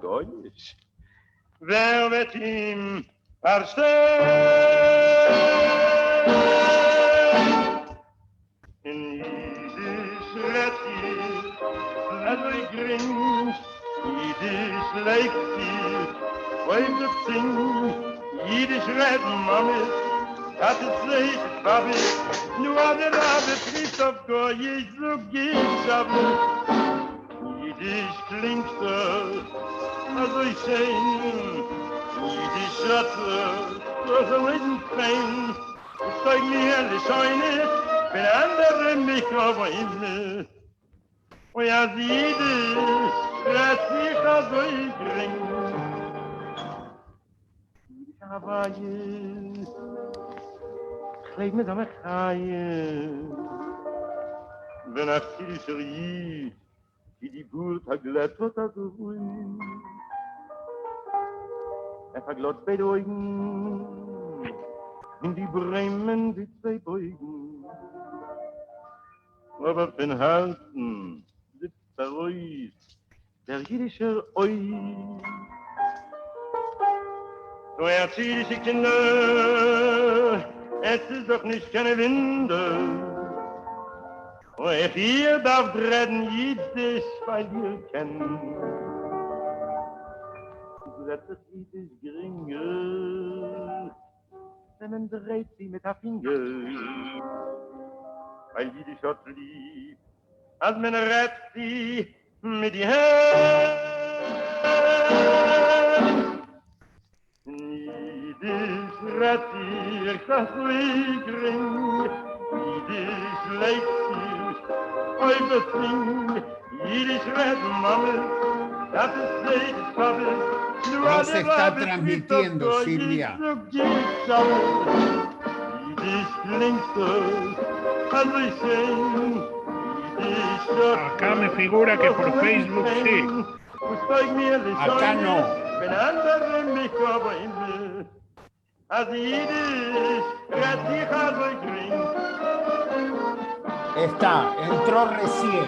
goyisch. Wer wird ihm verstehen? In Jiddisch redt ihr, also ich grinst, Jiddisch legt ihr, heute sing, Jiddisch reden, Mami, hat es sich, Babi, nur an der Rabe trifft auf Goyisch, so geht's aber. Jiddisch klingt also ich schön, Jiddisch Schratze, so so ein Fein, ich zeig mir die Scheune, wenn andere mich auf Himmel. Und ja, Jiddisch, rät sich also ich gring. Jiddisch aber jetzt, kleid mir so eine Chaie, wenn Jiddisch rief, die die Burt verglättert hat so ruhig. Verglotzt bei Augen, in die Bremen die zwei Beugen. Aber von Herzen sitzt ruhig der jiddische Oi. So erziehe Kinder, es ist doch nicht keine Winde. Und if ihr darf reden, Jiddisch, weil ihr kennt. Das Jiddisch geringe, denn man dreht sie mit der Finger. Weil Jiddisch hat lieb, als man rät sie mit die Hand. Jiddisch rät sie, das Lied gering, Jiddisch legt sie, heute sing, Jiddisch red mame, das ist nicht Pabel, No se está transmitiendo, Silvia. Jiddisch klingt also ich sing, Acá me figura que por Facebook sí. Acá no. Wenn andere mich aber Himmel, als Jiddisch red sich also ich gring. Está, entró recién.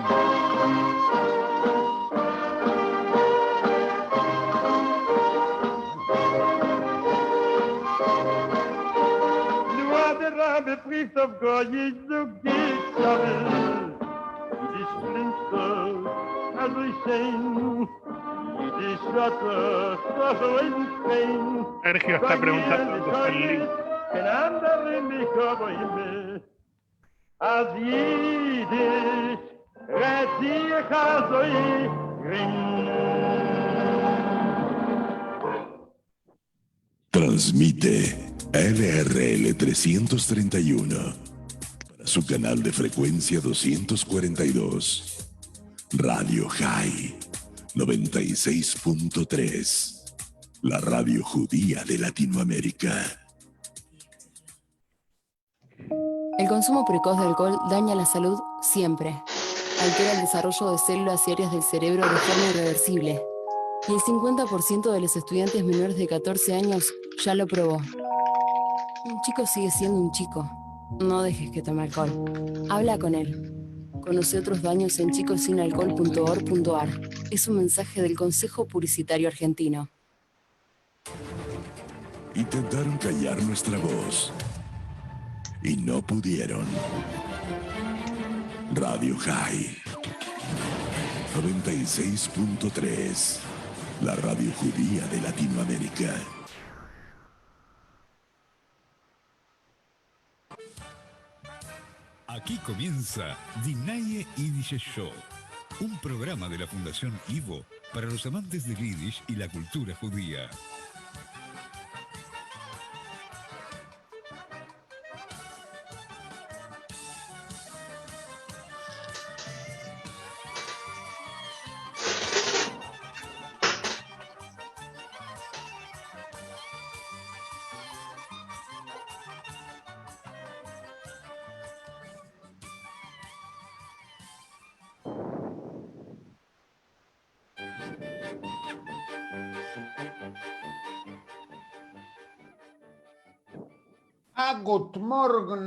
Nur der Rabe priest auf Goyisch, so geht's aber. Jiddisch klingt also ich sing, Jiddisch Schotte, so ein Fein. Sergio está preguntando dónde está el link. Wenn andere mich aber Himmel, als Jiddisch rät sich also ich gring. Transmite LRL 331 para su canal de frecuencia 242. Radio High 96.3. La radio judía de Latinoamérica. El consumo precoz de alcohol daña la salud siempre. Altera el desarrollo de células y áreas del cerebro de forma irreversible. Y el 50% de los estudiantes menores de 14 años ya lo probó. Un chico sigue siendo un chico. No dejes que tome alcohol. Habla con él. Conoce otros daños en chicosinalcohol.org.ar. Es un mensaje del Consejo Publicitario Argentino. Intentaron callar nuestra voz y no pudieron. Radio High 96.3. La radio judía de Latinoamérica. Aquí comienza Dinaye Yiddish Show, un programa de la Fundación Ivo para los amantes del Yiddish y la cultura judía.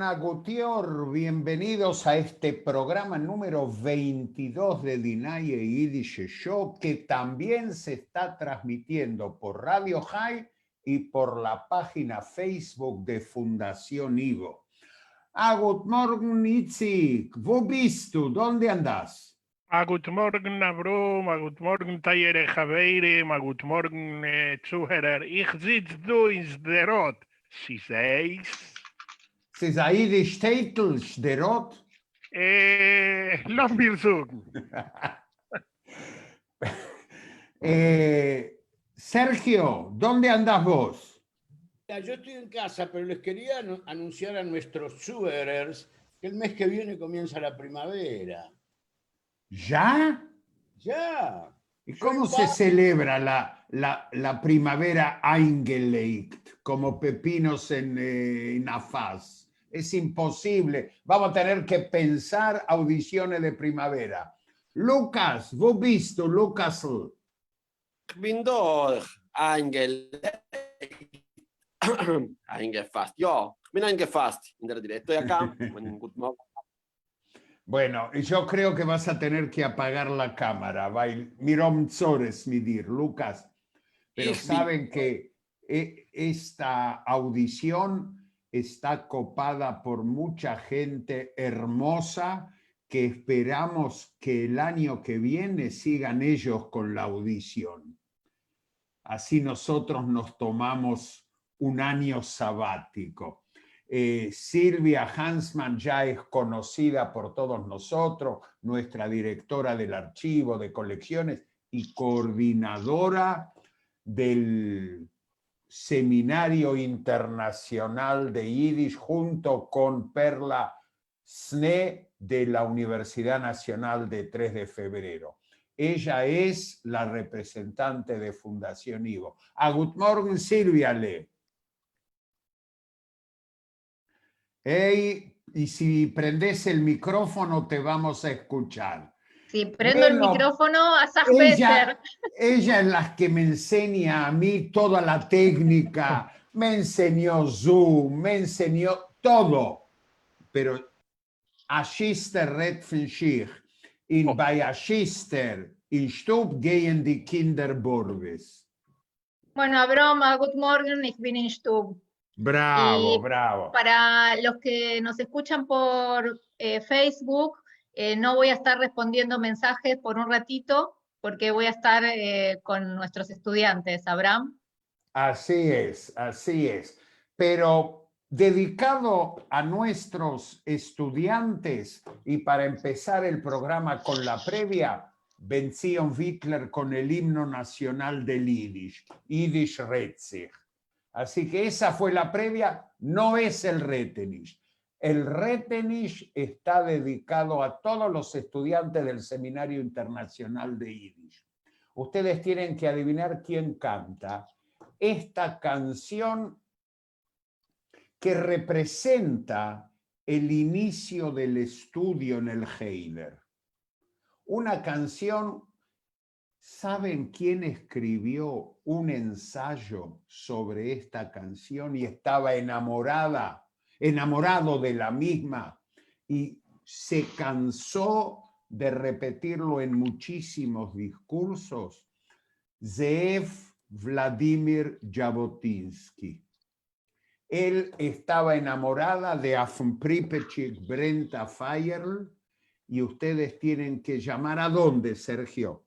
Agutior, bienvenidos a este programa número 22 de Dinaye Yiddish Show, que también se está transmitiendo por Radio High y por la página Facebook de Fundación Ivo. Guten Morgen, Itzik. Wo bist du? ¿Dónde andás? Guten Morgen, Avrom, guten Morgen, Tayere Javeire, guten Morgen, Zuhörer. Ich sitze du in Sderot. Sie seis. Sie ist Aide Städtel, Sderot. Lass mir sagen. Sergio, ¿dónde andás vos? Yo estoy en casa, pero les quería anunciar a nuestros Zuhörers que el mes que viene comienza la primavera. ¿Ya? ¡Ya! ¿Y cómo se celebra la primavera eingelegt, como pepinos en Afaz? Es imposible. Vamos a tener que pensar audiciones de primavera. Lucas, ¿vos visto, Lucas? Ich bin doch eingefasst. Ja, ich bin eingefasst in der Directo acá. Guten Morgen. Bueno, yo creo que vas a tener que apagar la cámara. Mirom Tzores, midir, Lucas. Pero saben que esta audición está copada por mucha gente hermosa que esperamos que el año que viene sigan ellos con la audición. Así nosotros nos tomamos un año sabático. Silvia Hansman ya es conocida por todos nosotros, nuestra directora del archivo de colecciones y coordinadora del Seminario Internacional de Yiddish junto con Perla Sne de la Universidad Nacional de 3 de Febrero. Ella es la representante de Fundación Ivo. Guten Morgen, Silvia Le. Hey, y si prendes el micrófono te vamos a escuchar. Si prendo el micrófono, a ella es la que me enseña a mí toda la técnica, me enseñó Zoom, me enseñó todo. Pero Aschister redt von sich. Bei Aschister in Stub gehen die Kinder Burges. Bueno, Abroma, good morning, ich bin in Stub. Bravo, y bravo. Para los que nos escuchan por Facebook, no voy a estar respondiendo mensajes por un ratito, porque voy a estar con nuestros estudiantes, Abraham. Así es. Pero dedicado a nuestros estudiantes y para empezar el programa con la previa, Benzion Wittler con el himno nacional del Yiddish, Yiddish Retzig. Así que esa fue la previa, no es el Retenish. El Retenish está dedicado a todos los estudiantes del Seminario Internacional de Yiddish. Ustedes tienen que adivinar quién canta esta canción que representa el inicio del estudio en el Heider. Una canción, ¿saben quién escribió un ensayo sobre esta canción y estaba enamorado de la misma y se cansó de repetirlo en muchísimos discursos? Zeev Vladimir Jabotinsky. Él estaba enamorada de Afn Pripechik Brenta Feierl y ustedes tienen que llamar ¿a dónde, Sergio?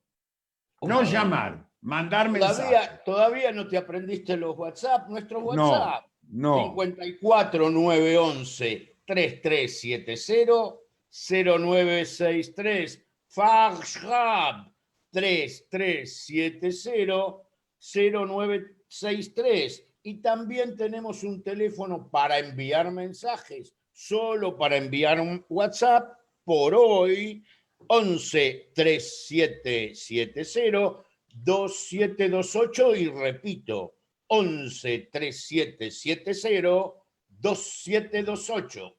No llamar, mandar mensajes. Todavía no te aprendiste los WhatsApp, nuestro WhatsApp. No. 54 911 3370 0963. Fagshab 3370 0963. Y también tenemos un teléfono para enviar mensajes, solo para enviar un WhatsApp por hoy, 11 3770 2728 y repito, 11 3770 2728.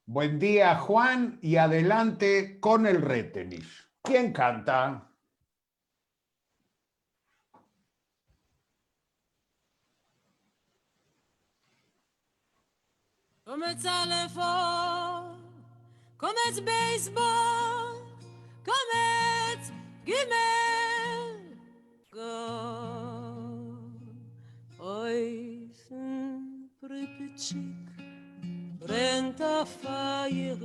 Buen día, Juan, y adelante con el Retenish. ¿Quién canta? קומץ א' או, קומץ בייסבול, קומץ ג' גו. Eufen Pripyatschik brennt a Feier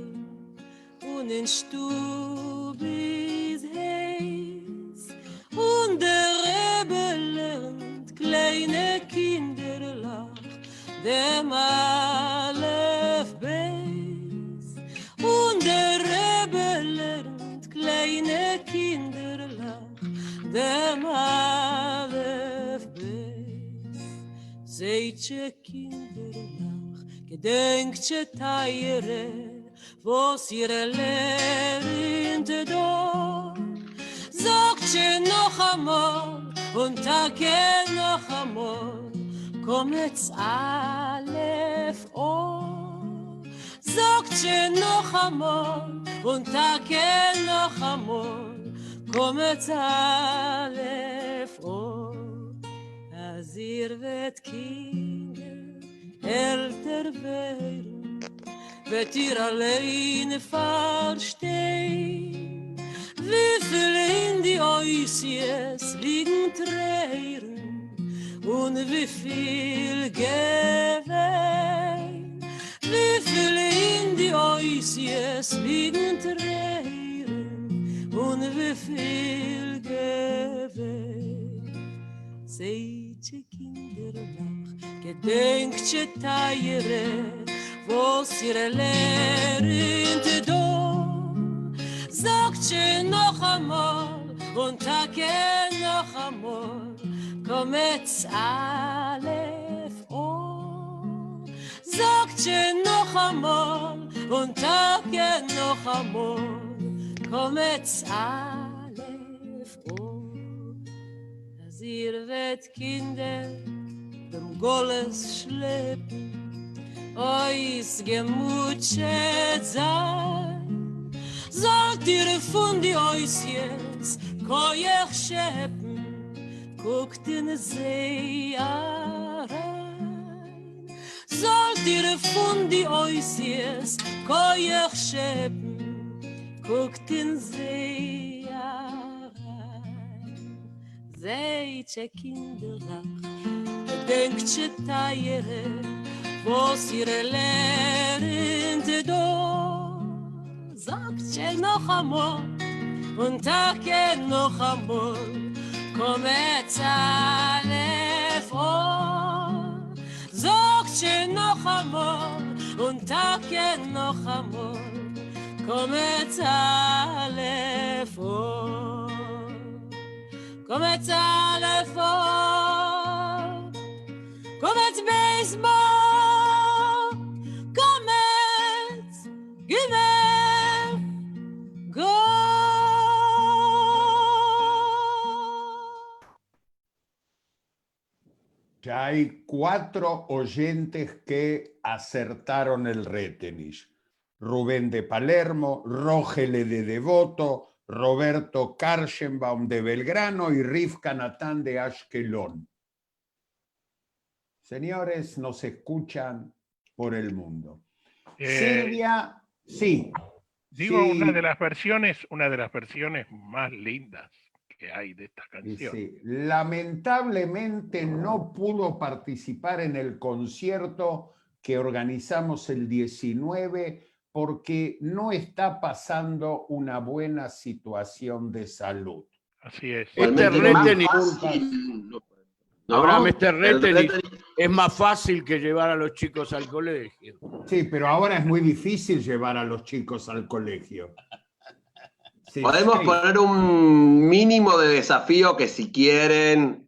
und in Stub ist heiß und der Rebbe lernt kleine Kinderlach dem Aleph Beis und der Rebbe lernt kleine Kinderlach dem Aleph Beis. Seitche Kinderlach gedenkche Teiere was ihre lernt do sagt sie noch einmal und tage noch einmal kommt's Aleph O sagt sie noch einmal und tage noch einmal kommt's Aleph O as ihr wird Kinder älter werden wird ihr allein verstehen, wie viel in die Oisies liegen Tränen und wie viel Gewehen, wie viel in die Oisies liegen Tränen und wie viel Gewehen. Seitche Kinderlach, gedenkche Teiere, was ihre lernt do, sagt sie noch einmal und tage noch einmal, kommt's Aleph O, sagt sie noch einmal und tage noch einmal, kommt's Aleph O, as ihr wird Kinder dem Goles schleppen, Ois gemutscht sein, sagt ihr von die Ois jetzt, koiach scheppen, guckt in See rein. Sagt ihr von die Ois jetzt, koiach scheppen, guckt in See rein. Seitche Kinderlach, gedenkche Teiere, was ihre lernt do, sagt sie noch einmal und tage noch einmal, kommt's Aleph O, sagt sie noch einmal und tage noch einmal, kommt's Aleph O, kommt's Aleph O, kommt's Baseball. Ya hay 4 oyentes que acertaron el Retenich. Rubén de Palermo, Rógele de Devoto, Roberto Karchenbaum de Belgrano y Rivka Natán de Ashkelon. Señores, nos escuchan por el mundo. Silvia, sí. Digo, sí. una de las versiones más lindas que hay de esta canción. Sí. Lamentablemente no pudo participar en el concierto que organizamos el 19 porque no está pasando una buena situación de salud. Así es. Este Retenich, Abraham, este Retenich es más fácil que llevar a los chicos al colegio. Sí, pero ahora es muy difícil llevar a los chicos al colegio. Sí, Podemos poner un mínimo de desafío que si quieren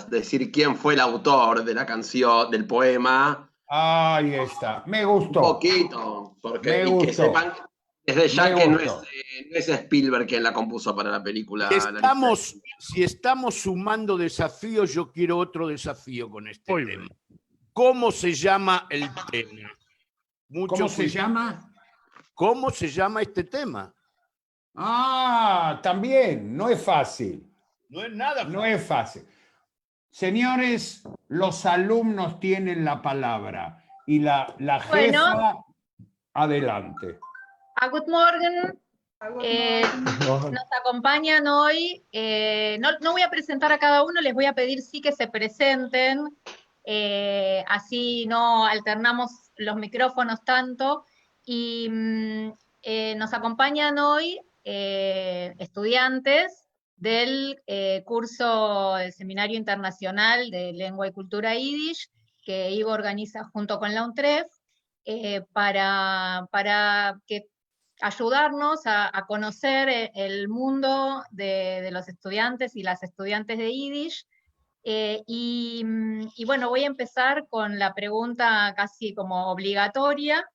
decir quién fue el autor de la canción, del poema. Ahí está, me gustó. Un poquito, porque me que sepan desde ya me que no gustó. es Spielberg quien la compuso para la película. Si estamos sumando desafíos, yo quiero otro desafío con este Muy tema. bien. ¿Cómo se llama el tema? ¿Cómo se llama? ¿Cómo se llama este tema? Ah, también, no es fácil. No es nada fácil. No es fácil. Señores, los alumnos tienen la palabra. Y la Bueno. jefa, adelante. Good morning. Nos acompañan hoy, no voy a presentar a cada uno, les voy a pedir sí que se presenten, así no alternamos los micrófonos tanto, y nos acompañan hoy estudiantes del curso del Seminario Internacional de Lengua y Cultura Yiddish, que Ivo organiza junto con la UNTREF, para que ayudarnos a conocer el mundo de los estudiantes y las estudiantes de Yiddish. Y bueno, voy a empezar con la pregunta casi como obligatoria,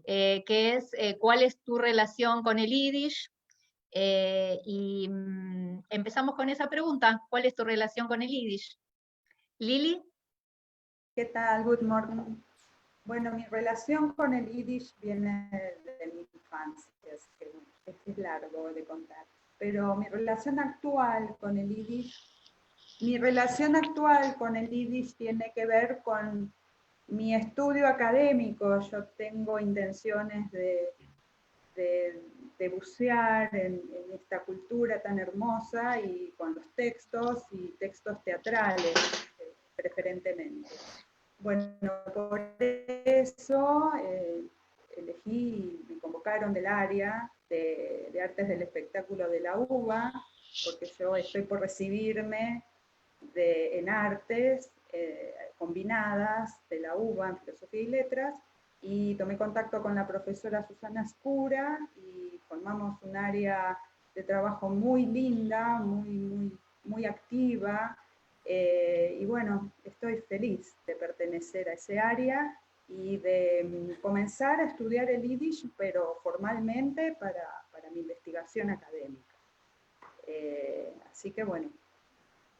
que es ¿cuál es tu relación con el Yiddish? Empezamos con esa pregunta, ¿cuál es tu relación con el Yiddish? Lili. ¿Qué tal? Good morning. Bueno, mi relación con el Yiddish viene de mi infancia, es largo de contar, pero mi relación actual con el Yiddish tiene que ver con mi estudio académico. Yo tengo intenciones de bucear en esta cultura tan hermosa y con los textos y textos teatrales, preferentemente. Bueno, por eso me convocaron del área de artes del espectáculo de la UBA, porque yo estoy por recibirme en artes combinadas de la UBA en filosofía y letras, y tomé contacto con la profesora Susana Escura y formamos un área de trabajo muy linda, muy activa. Y bueno, estoy feliz de pertenecer a ese área y de comenzar a estudiar el Yiddish, pero formalmente para mi investigación académica. Así que bueno,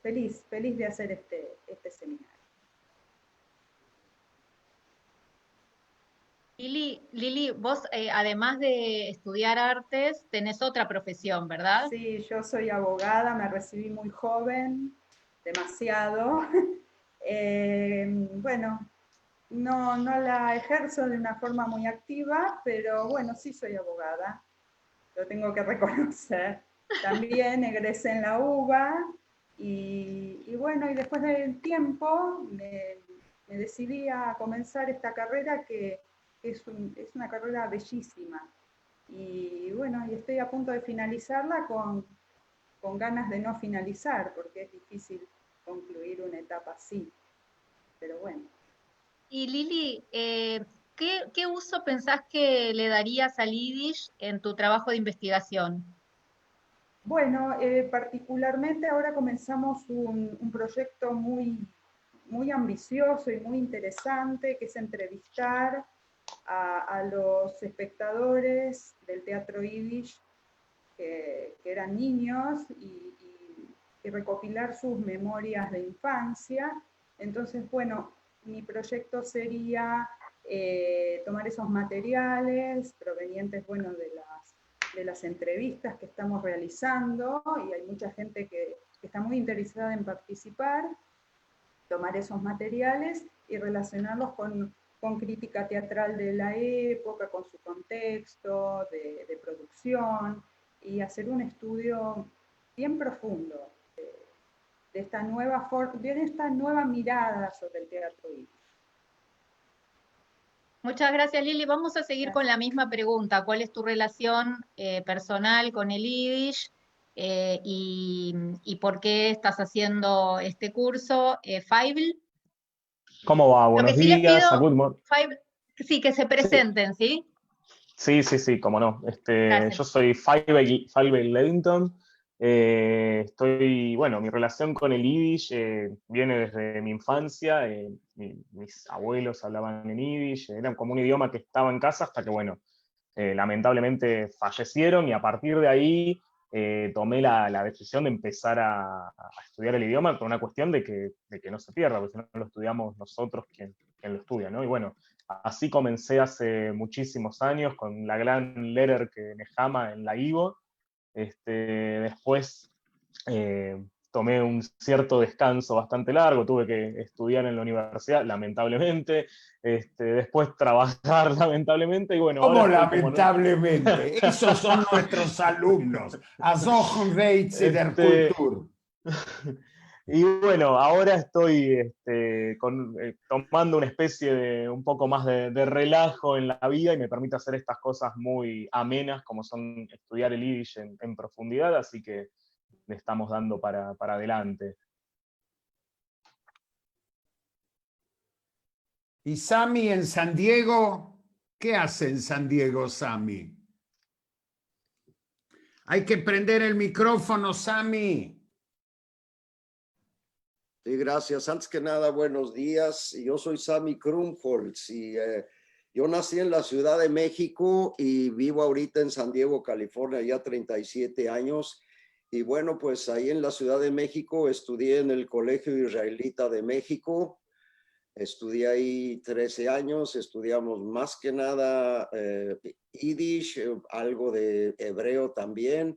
feliz de hacer este seminario. Lili, vos además de estudiar artes, tenés otra profesión, ¿verdad? Sí, yo soy abogada, me recibí muy joven, demasiado. Bueno, no la ejerzo de una forma muy activa, pero bueno, sí soy abogada, lo tengo que reconocer. También egresé en la UBA y bueno, y después del tiempo me decidí a comenzar esta carrera que es una carrera bellísima. Y bueno, y estoy a punto de finalizarla con ganas de no finalizar, porque es difícil concluir una etapa así, pero bueno. Y Lili, ¿qué uso pensás que le darías al Yiddish en tu trabajo de investigación? Bueno, particularmente ahora comenzamos un proyecto muy ambicioso y muy interesante, que es entrevistar a los espectadores del teatro Yiddish que eran niños y recopilar sus memorias de infancia. Entonces, bueno, mi proyecto sería tomar esos materiales provenientes, bueno, de las entrevistas que estamos realizando, y hay mucha gente que está muy interesada en participar, tomar esos materiales y relacionarlos con crítica teatral de la época, con su contexto de producción, y hacer un estudio bien profundo de esta nueva mirada sobre el teatro Yiddish. Muchas gracias, Lili. Vamos a seguir con la misma pregunta. ¿Cuál es tu relación personal con el Yiddish y por qué estás haciendo este curso? Faivel. ¿Cómo va? Lo que Buenos sí les días. pido, sí, que se presenten, ¿sí? Sí, cómo no. Gracias. Yo soy Faivel Levington. Bueno, mi relación con el Yiddish viene desde mi infancia. Mis abuelos hablaban en Yiddish, era como un idioma que estaba en casa hasta que, bueno, lamentablemente fallecieron, y a partir de ahí tomé la decisión de empezar a estudiar el idioma por una cuestión de que no se pierda, porque si no lo estudiamos nosotros quien lo estudia, ¿no? Y bueno, así comencé hace muchísimos años con la gran Lehrer que Nehama en la IVO. Después tomé un cierto descanso bastante largo, tuve que estudiar en la universidad, lamentablemente, después trabajar, lamentablemente, y bueno, ¿Cómo ahora estoy como no. lamentablemente? Esos son nuestros alumnos. Azogen Weitze der Kultur. Y bueno, ahora estoy tomando una especie de un poco más de relajo en la vida y me permite hacer estas cosas muy amenas como son estudiar el Yiddish en profundidad, así que le estamos dando para adelante. ¿Y Sami en San Diego? ¿Qué hace en San Diego, Sami? Hay que prender el micrófono, Sami. Sí, gracias. Antes que nada, buenos días. Yo soy Sami Krumholtz y yo nací en la Ciudad de México y vivo ahorita en San Diego, California, ya 37 años. Y bueno, pues ahí en la Ciudad de México estudié en el Colegio Israelita de México. Estudié ahí 13 años, estudiamos más que nada Yiddish, algo de hebreo también.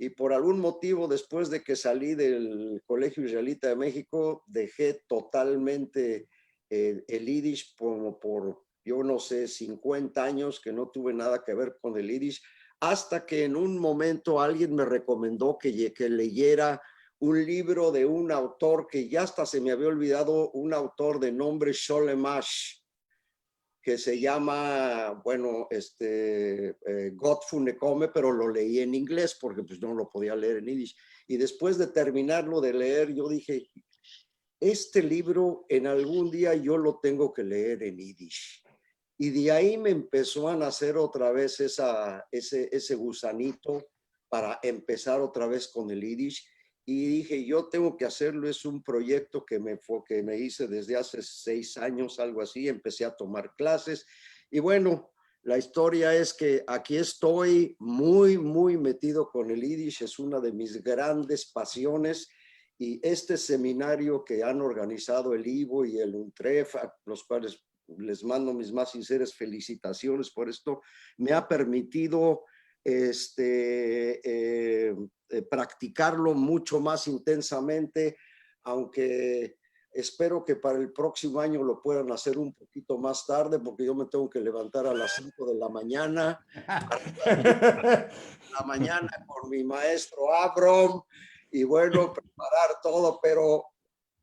Y por algún motivo, después de que salí del Colegio Israelita de México, dejé totalmente el Yiddish como por, yo no sé, 50 años que no tuve nada que ver con el Yiddish, hasta que en un momento alguien me recomendó que leyera un libro de un autor que ya hasta se me había olvidado, un autor de nombre Sholem Asch, que se llama, bueno, Gott Funekome, pero lo leí en inglés porque pues no lo podía leer en yiddish. Y después de terminarlo de leer, yo dije, este libro en algún día yo lo tengo que leer en yiddish. Y de ahí me empezó a nacer otra vez ese gusanito para empezar otra vez con el yiddish. Y dije, yo tengo que hacerlo, es un proyecto que me hice desde hace 6 años, algo así, empecé a tomar clases. Y bueno, la historia es que aquí estoy muy, muy metido con el Yiddish, es una de mis grandes pasiones. Y este seminario que han organizado el IVO y el UNTREF, a los cuales les mando mis más sinceras felicitaciones por esto, me ha permitido practicarlo mucho más intensamente, aunque espero que para el próximo año lo puedan hacer un poquito más tarde, porque yo me tengo que levantar a las 5 de la mañana, con mi maestro Abram, y bueno, preparar todo, pero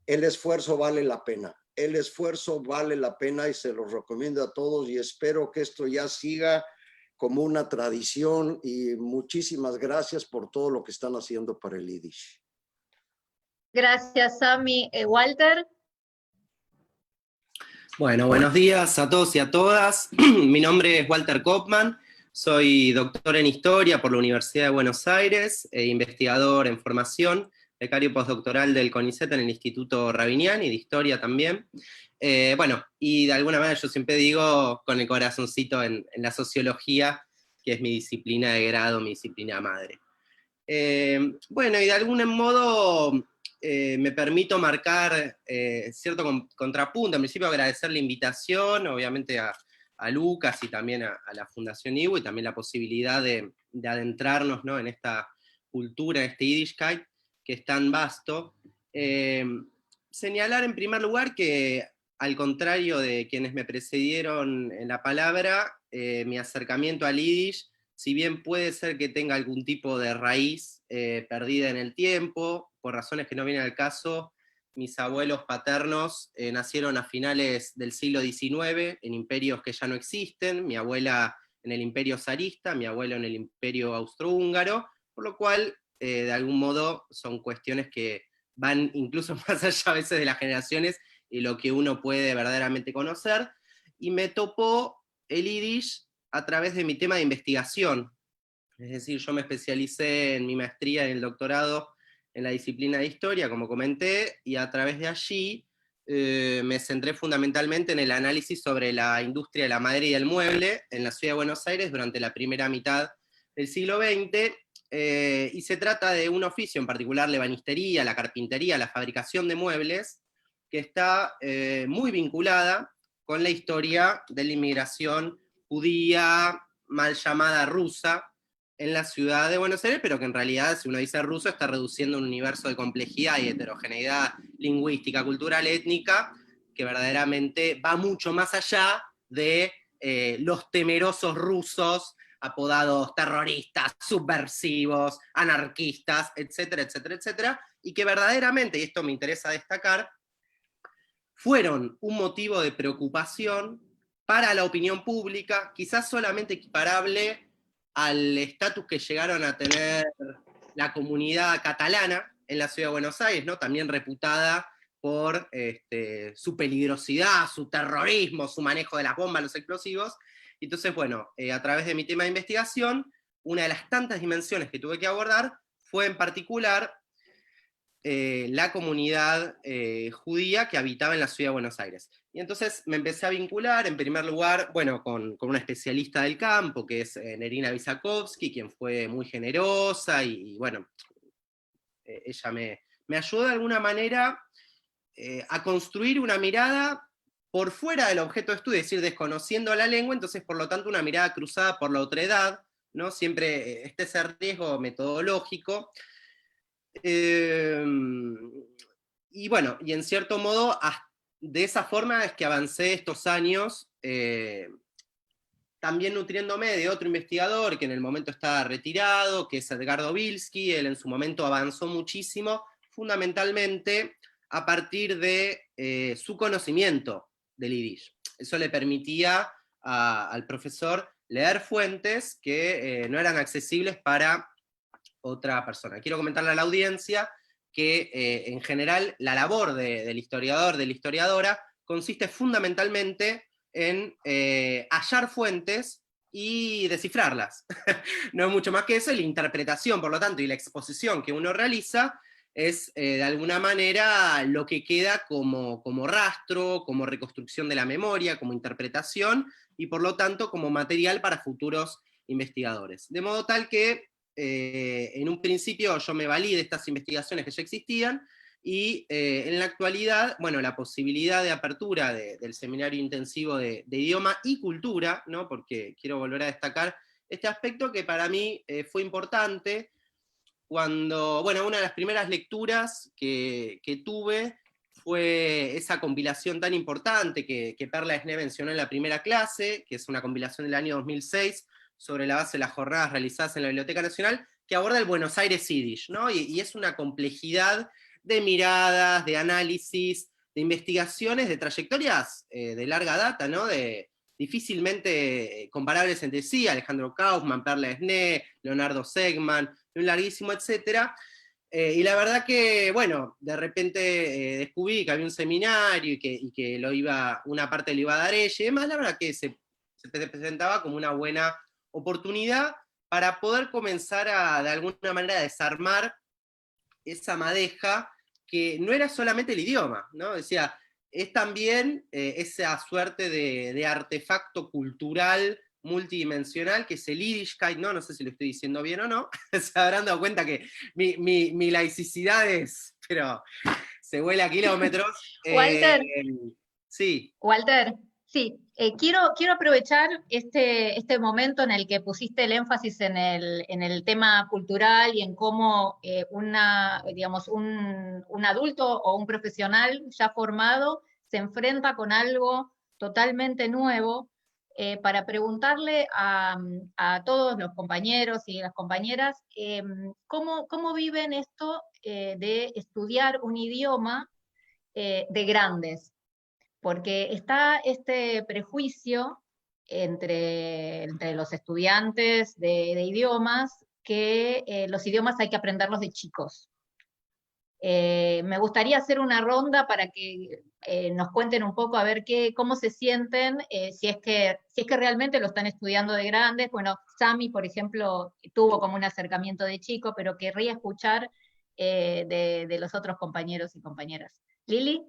el esfuerzo vale la pena. El esfuerzo vale la pena y se los recomiendo a todos y espero que esto ya siga como una tradición y muchísimas gracias por todo lo que están haciendo para el Yiddish. Gracias, Sami. Walter. Bueno, buenos días a todos y a todas. Mi nombre es Walter Kopman, soy doctor en Historia por la Universidad de Buenos Aires, investigador en formación, becario postdoctoral del CONICET en el Instituto Rabinian y de Historia también. Bueno, y de alguna manera yo siempre digo con el corazoncito en la sociología, que es mi disciplina de grado, mi disciplina madre. Bueno, y de algún modo me permito marcar cierto contrapunto. En principio agradecer la invitación, obviamente a Lucas y también a la Fundación IVO, y también la posibilidad de adentrarnos, ¿no?, en esta cultura, en este Yiddishkeit, que es tan vasto. Señalar en primer lugar que, al contrario de quienes me precedieron en la palabra, mi acercamiento al Yiddish, si bien puede ser que tenga algún tipo de raíz perdida en el tiempo, por razones que no vienen al caso, mis abuelos paternos nacieron a finales del siglo XIX, en imperios que ya no existen, mi abuela en el imperio zarista, mi abuelo en el imperio austrohúngaro, por lo cual, de algún modo, son cuestiones que van incluso más allá a veces de las generaciones y lo que uno puede verdaderamente conocer, y me topó el Yiddish a través de mi tema de investigación. Es decir, yo me especialicé en mi maestría y en el doctorado en la disciplina de Historia, como comenté, y a través de allí me centré fundamentalmente en el análisis sobre la industria de la madera y del mueble en la ciudad de Buenos Aires durante la primera mitad del siglo XX, y se trata de un oficio, en particular la ebanistería, la carpintería, la fabricación de muebles, que está muy vinculada con la historia de la inmigración judía, mal llamada rusa, en la ciudad de Buenos Aires, pero que en realidad, si uno dice ruso, está reduciendo un universo de complejidad y heterogeneidad lingüística, cultural, étnica, que verdaderamente va mucho más allá de los temerosos rusos, apodados terroristas, subversivos, anarquistas, etcétera, etcétera, etcétera, y que verdaderamente, y esto me interesa destacar, fueron un motivo de preocupación para la opinión pública, quizás solamente equiparable al estatus que llegaron a tener la comunidad catalana en la ciudad de Buenos Aires, ¿no? También reputada por su peligrosidad, su terrorismo, su manejo de las bombas, los explosivos. Entonces, bueno, a través de mi tema de investigación, una de las tantas dimensiones que tuve que abordar fue en particular la comunidad judía que habitaba en la ciudad de Buenos Aires. Y entonces me empecé a vincular, en primer lugar, bueno, con una especialista del campo, que es Nerina Visakovsky, quien fue muy generosa, y bueno, ella me ayudó de alguna manera a construir una mirada por fuera del objeto de estudio, es decir, desconociendo la lengua, entonces por lo tanto una mirada cruzada por la otredad, ¿no? Siempre ese riesgo metodológico. Y bueno, y en cierto modo, de esa forma es que avancé estos años, también nutriéndome de otro investigador que en el momento está retirado, que es Edgardo Bilski. Él en su momento avanzó muchísimo, fundamentalmente a partir de su conocimiento del yiddish. Eso le permitía al profesor leer fuentes que no eran accesibles para otra persona. Quiero comentarle a la audiencia que en general la labor del historiador, de la historiadora, consiste fundamentalmente en hallar fuentes y descifrarlas. No es mucho más que eso, y la interpretación, por lo tanto, y la exposición que uno realiza es de alguna manera lo que queda como rastro, como reconstrucción de la memoria, como interpretación, y por lo tanto como material para futuros investigadores. De modo tal que en un principio yo me valí de estas investigaciones que ya existían, y en la actualidad, bueno, la posibilidad de apertura del seminario intensivo de idioma y cultura, ¿no? Porque quiero volver a destacar este aspecto que para mí fue importante cuando, bueno, una de las primeras lecturas que tuve fue esa compilación tan importante que Perla Esné mencionó en la primera clase, que es una compilación del año 2006, sobre la base de las jornadas realizadas en la Biblioteca Nacional, que aborda el Buenos Aires Yiddish, ¿no? Y es una complejidad de miradas, de análisis, de investigaciones, de trayectorias de larga data, ¿no? Difícilmente comparables entre sí, Alejandro Kaufman, Perla Esné, Leonardo Segman, un larguísimo etcétera. Y la verdad que, bueno, de repente descubrí que había un seminario y que una parte lo iba a dar ella, y además la verdad que se presentaba como una buena oportunidad para poder comenzar de alguna manera a desarmar esa madeja que no era solamente el idioma, ¿no? Decía, es también esa suerte de artefacto cultural multidimensional que es el Yiddishkeit, ¿no? No sé si lo estoy diciendo bien o no, se habrán dado cuenta que mi laicidad pero se vuela a kilómetros. Walter, Sí. Walter, sí, quiero aprovechar este momento en el que pusiste el énfasis en el tema cultural y en cómo digamos, un adulto o un profesional ya formado se enfrenta con algo totalmente nuevo, para preguntarle a todos los compañeros y las compañeras cómo viven esto de estudiar un idioma de grandes. Porque está este prejuicio entre los estudiantes de idiomas, que los idiomas hay que aprenderlos de chicos. Me gustaría hacer una ronda para que nos cuenten un poco a ver cómo se sienten, si es que realmente lo están estudiando de grandes. Bueno, Sami, por ejemplo, tuvo como un acercamiento de chico, pero querría escuchar de los otros compañeros y compañeras. Lili.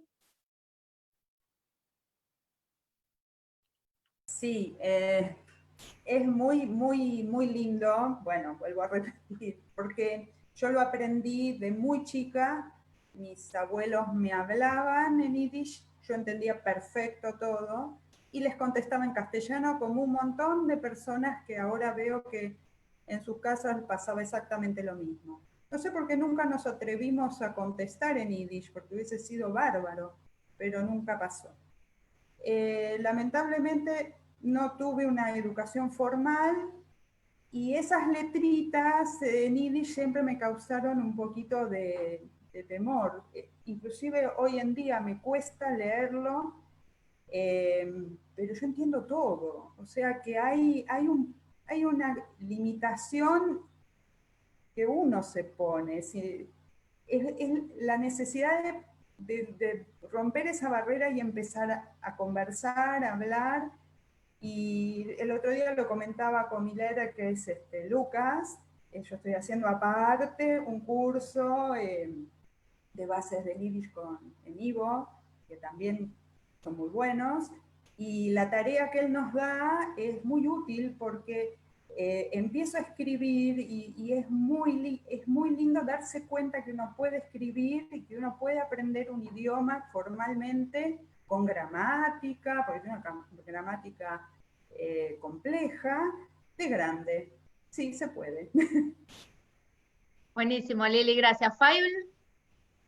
Sí, es muy, muy, muy lindo, bueno, vuelvo a repetir, porque yo lo aprendí de muy chica, mis abuelos me hablaban en yiddish, yo entendía perfecto todo, y les contestaba en castellano como un montón de personas que ahora veo que en sus casas pasaba exactamente lo mismo. No sé por qué nunca nos atrevimos a contestar en yiddish, porque hubiese sido bárbaro, pero nunca pasó. Lamentablemente no tuve una educación formal y esas letritas en yiddish siempre me causaron un poquito de temor. Inclusive hoy en día me cuesta leerlo, pero yo entiendo todo. O sea que hay una limitación que uno se pone. Es la necesidad de romper esa barrera y empezar a conversar, a hablar. Y el otro día lo comentaba con mi líder, que es Lucas. Yo estoy haciendo aparte un curso de bases de yiddish en Ivo, que también son muy buenos. Y la tarea que él nos da es muy útil porque empiezo a escribir y es muy lindo darse cuenta que uno puede escribir y que uno puede aprender un idioma formalmente con gramática, porque es una gramática compleja, de grande. Sí, se puede. Buenísimo, Lili, gracias. Fail.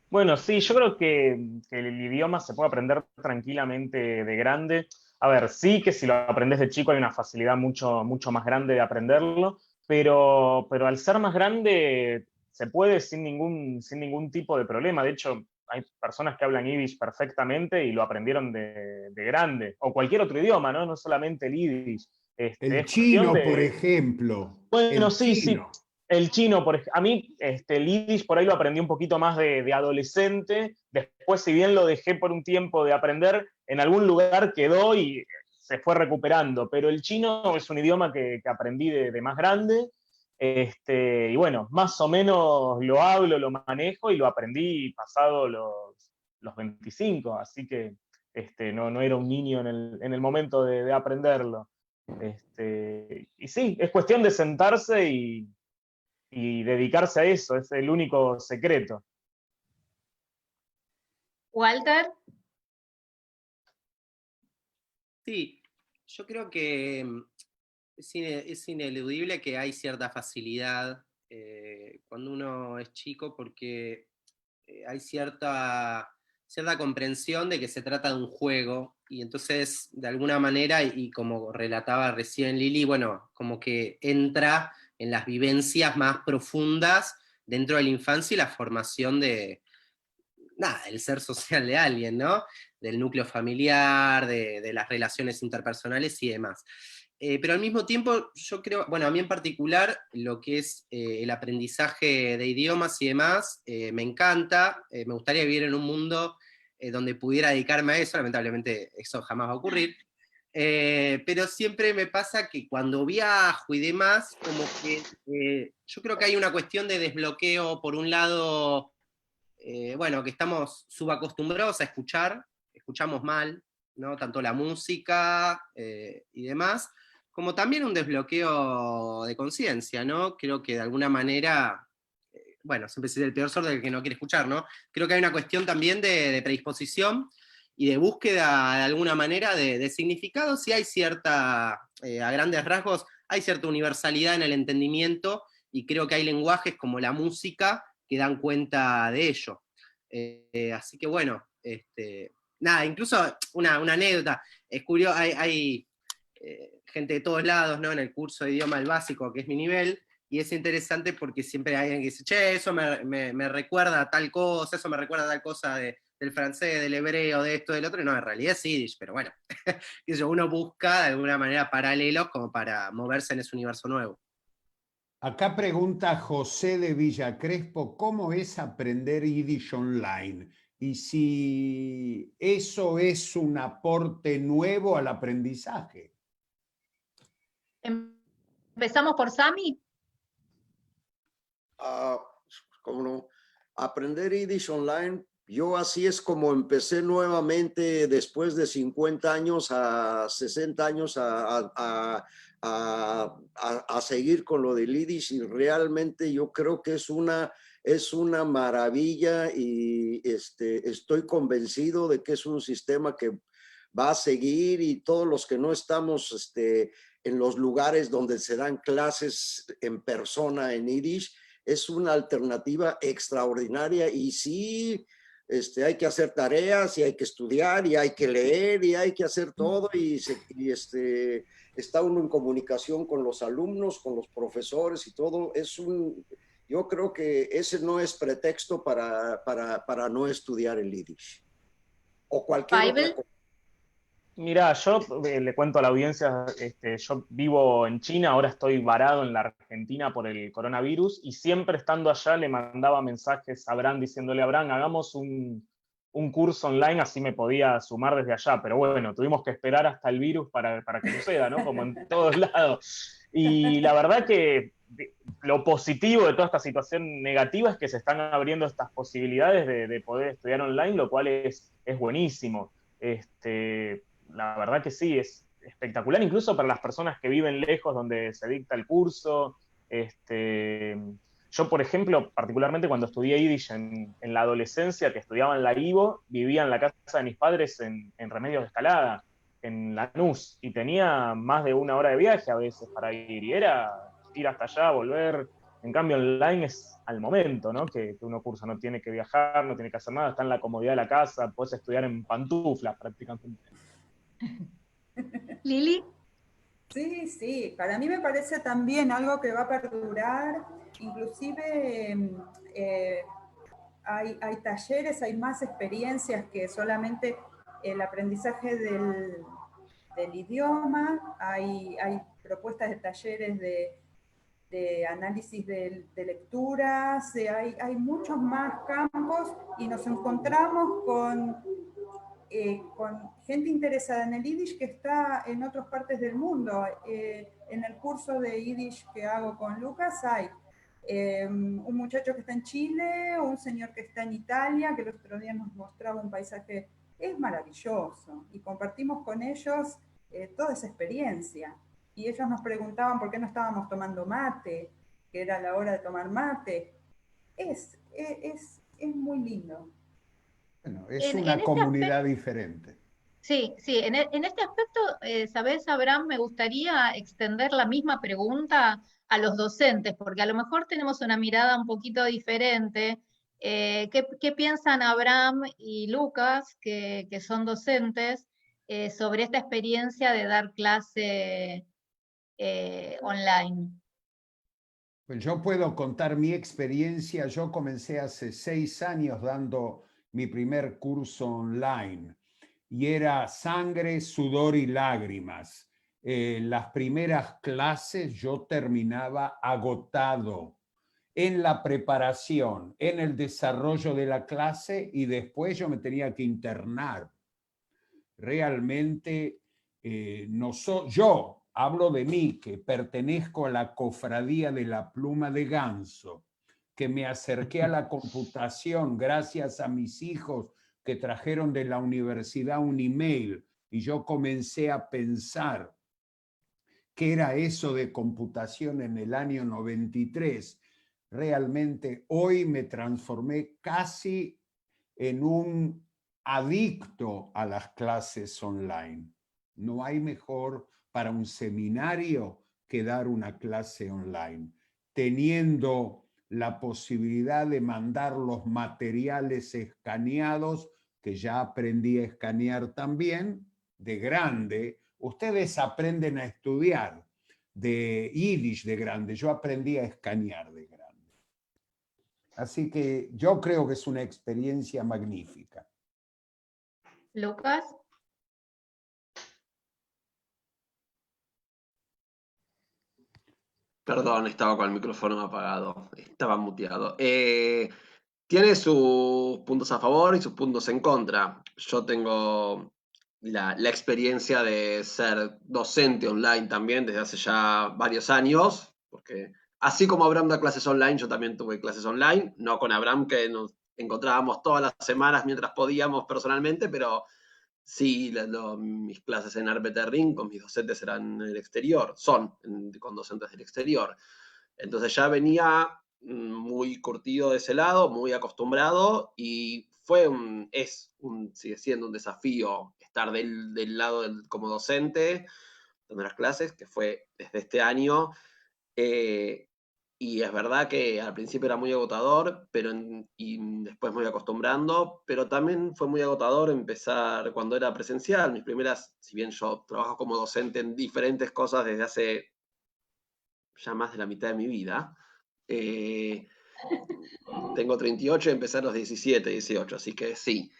Bueno, sí, yo creo que el idioma se puede aprender tranquilamente de grande. A ver, sí que si lo aprendes de chico hay una facilidad mucho, mucho más grande de aprenderlo, pero al ser más grande se puede sin ningún tipo de problema. De hecho, hay personas que hablan yiddish perfectamente y lo aprendieron de grande, o cualquier otro idioma, ¿no? No solamente el yiddish. El Es cuestión chino, por de... ejemplo. Bueno, El sí, sí. chino. El chino, a mí el yiddish por ahí lo aprendí un poquito más de adolescente. Después, si bien lo dejé por un tiempo de aprender, en algún lugar quedó y se fue recuperando. Pero el chino es un idioma que aprendí de más grande. Y bueno, más o menos lo hablo, lo manejo y lo aprendí pasado los 25. Así que no era un niño en el momento de aprenderlo. Y sí, es cuestión de sentarse y dedicarse a eso, es el único secreto. Walter. Sí, yo creo que es ineludible que hay cierta facilidad cuando uno es chico, porque hay cierta comprensión de que se trata de un juego, y entonces de alguna manera, y como relataba recién Lili, bueno, como que entra en las vivencias más profundas dentro de la infancia y la formación del ser social de alguien, ¿no? Del núcleo familiar, de las relaciones interpersonales y demás. Pero al mismo tiempo, yo creo, bueno, a mí en particular, lo que es el aprendizaje de idiomas y demás, me encanta. Me gustaría vivir en un mundo donde pudiera dedicarme a eso. Lamentablemente eso jamás va a ocurrir. Pero siempre me pasa que cuando viajo y demás, como que yo creo que hay una cuestión de desbloqueo, por un lado, bueno, que estamos subacostumbrados a escuchar, escuchamos mal, ¿no? Tanto la música y demás, como también un desbloqueo de conciencia, ¿no? Creo que de alguna manera, bueno, siempre es el peor sordo del que no quiere escuchar, ¿no? Creo que hay una cuestión también de predisposición y de búsqueda de alguna manera de significado. Si hay cierta, a grandes rasgos, hay cierta universalidad en el entendimiento, y creo que hay lenguajes como la música que dan cuenta de ello. Así que bueno, nada, incluso una anécdota, es curioso, hay gente de todos lados, ¿no? En el curso de idioma el básico, que es mi nivel, y es interesante porque siempre hay alguien que dice, che, eso me recuerda a tal cosa, eso me recuerda a tal cosa del francés, del hebreo, de esto, del otro, y no, en realidad es yiddish, pero bueno, uno busca de alguna manera paralelos como para moverse en ese universo nuevo. Acá pregunta José de Villa Crespo, ¿cómo es aprender yiddish online? Y si eso es un aporte nuevo al aprendizaje. Empezamos por Sami. ¿Cómo no? Aprender yiddish online, yo así es como empecé nuevamente después de 50 años a 60 años a seguir con lo del yiddish, y realmente yo creo que es una maravilla, y estoy convencido de que es un sistema que va a seguir, y todos los que no estamos en los lugares donde se dan clases en persona en Yiddish, es una alternativa extraordinaria y sí, hay que hacer tareas y hay que estudiar y hay que leer y hay que hacer todo está uno en comunicación con los alumnos, con los profesores y todo. Yo creo que ese no es pretexto para no estudiar el Yiddish o cualquier otra cosa. Mirá, yo le cuento a la audiencia, yo vivo en China, ahora estoy varado en la Argentina por el coronavirus, y siempre estando allá le mandaba mensajes a Abraham diciéndole: Abraham, hagamos un curso online, así me podía sumar desde allá, pero bueno, tuvimos que esperar hasta el virus para que suceda, ¿no? Como en todos lados. Y la verdad que lo positivo de toda esta situación negativa es que se están abriendo estas posibilidades de poder estudiar online, lo cual es buenísimo. La verdad que sí, es espectacular, incluso para las personas que viven lejos donde se dicta el curso. Yo, por ejemplo, particularmente cuando estudié Yiddish en la adolescencia, que estudiaba en la IVO, vivía en la casa de mis padres en Remedios de Escalada, en Lanús, y tenía más de 1 hora de viaje a veces para ir, y era ir hasta allá, volver. En cambio, online es al momento, ¿no? Que uno cursa, no tiene que viajar, no tiene que hacer nada, está en la comodidad de la casa, puedes estudiar en pantuflas prácticamente. Lili. Sí, sí, para mí me parece también algo que va a perdurar, inclusive hay talleres, hay más experiencias que solamente el aprendizaje del idioma, hay propuestas de talleres de análisis de lecturas, hay muchos más campos y nos encontramos con gente interesada en el Yiddish que está en otras partes del mundo. En el curso de Yiddish que hago con Lucas hay un muchacho que está en Chile, un señor que está en Italia, que el otro día nos mostraba un paisaje, es maravilloso, y compartimos con ellos toda esa experiencia. Y ellos nos preguntaban por qué no estábamos tomando mate, que era la hora de tomar mate. Es muy lindo. Bueno, es una comunidad diferente. Sí, sí, en este aspecto, ¿sabés, Abraham? Me gustaría extender la misma pregunta a los docentes, porque a lo mejor tenemos una mirada un poquito diferente. ¿Qué piensan Abraham y Lucas, que son docentes, sobre esta experiencia de dar clase online? Pues yo puedo contar mi experiencia. Yo comencé hace 6 años dando mi primer curso online y era sangre, sudor y lágrimas. Las primeras clases yo terminaba agotado en la preparación, en el desarrollo de la clase, y después yo me tenía que internar. Realmente yo hablo de mí, que pertenezco a la cofradía de la pluma de ganso, que me acerqué a la computación gracias a mis hijos que trajeron de la universidad un email, y yo comencé a pensar qué era eso de computación en el año 93. Realmente hoy me transformé casi en un adicto a las clases online. No hay mejor para un seminario que dar una clase online, teniendo la posibilidad de mandar los materiales escaneados, que ya aprendí a escanear también, de grande. Ustedes aprenden a estudiar de Yiddish de grande, yo aprendí a escanear de grande. Así que yo creo que es una experiencia magnífica. Lucas. Perdón, estaba con el micrófono apagado, estaba muteado. Tiene sus puntos a favor y sus puntos en contra. Yo tengo la experiencia de ser docente online también desde hace ya varios años, porque así como Abraham da clases online, yo también tuve clases online, no con Abraham, que nos encontrábamos todas las semanas mientras podíamos personalmente, pero sí, mis clases en Arbeterring con mis docentes eran en el exterior, con docentes del exterior. Entonces ya venía muy curtido de ese lado, muy acostumbrado, y sigue siendo un desafío estar del lado como docente, primeras clases, que fue desde este año. Y es verdad que al principio era muy agotador, y después me voy acostumbrando, pero también fue muy agotador empezar cuando era presencial. Mis primeras, si bien yo trabajo como docente en diferentes cosas desde hace ya más de la mitad de mi vida, tengo 38 y empecé a los 17, 18, así que sí.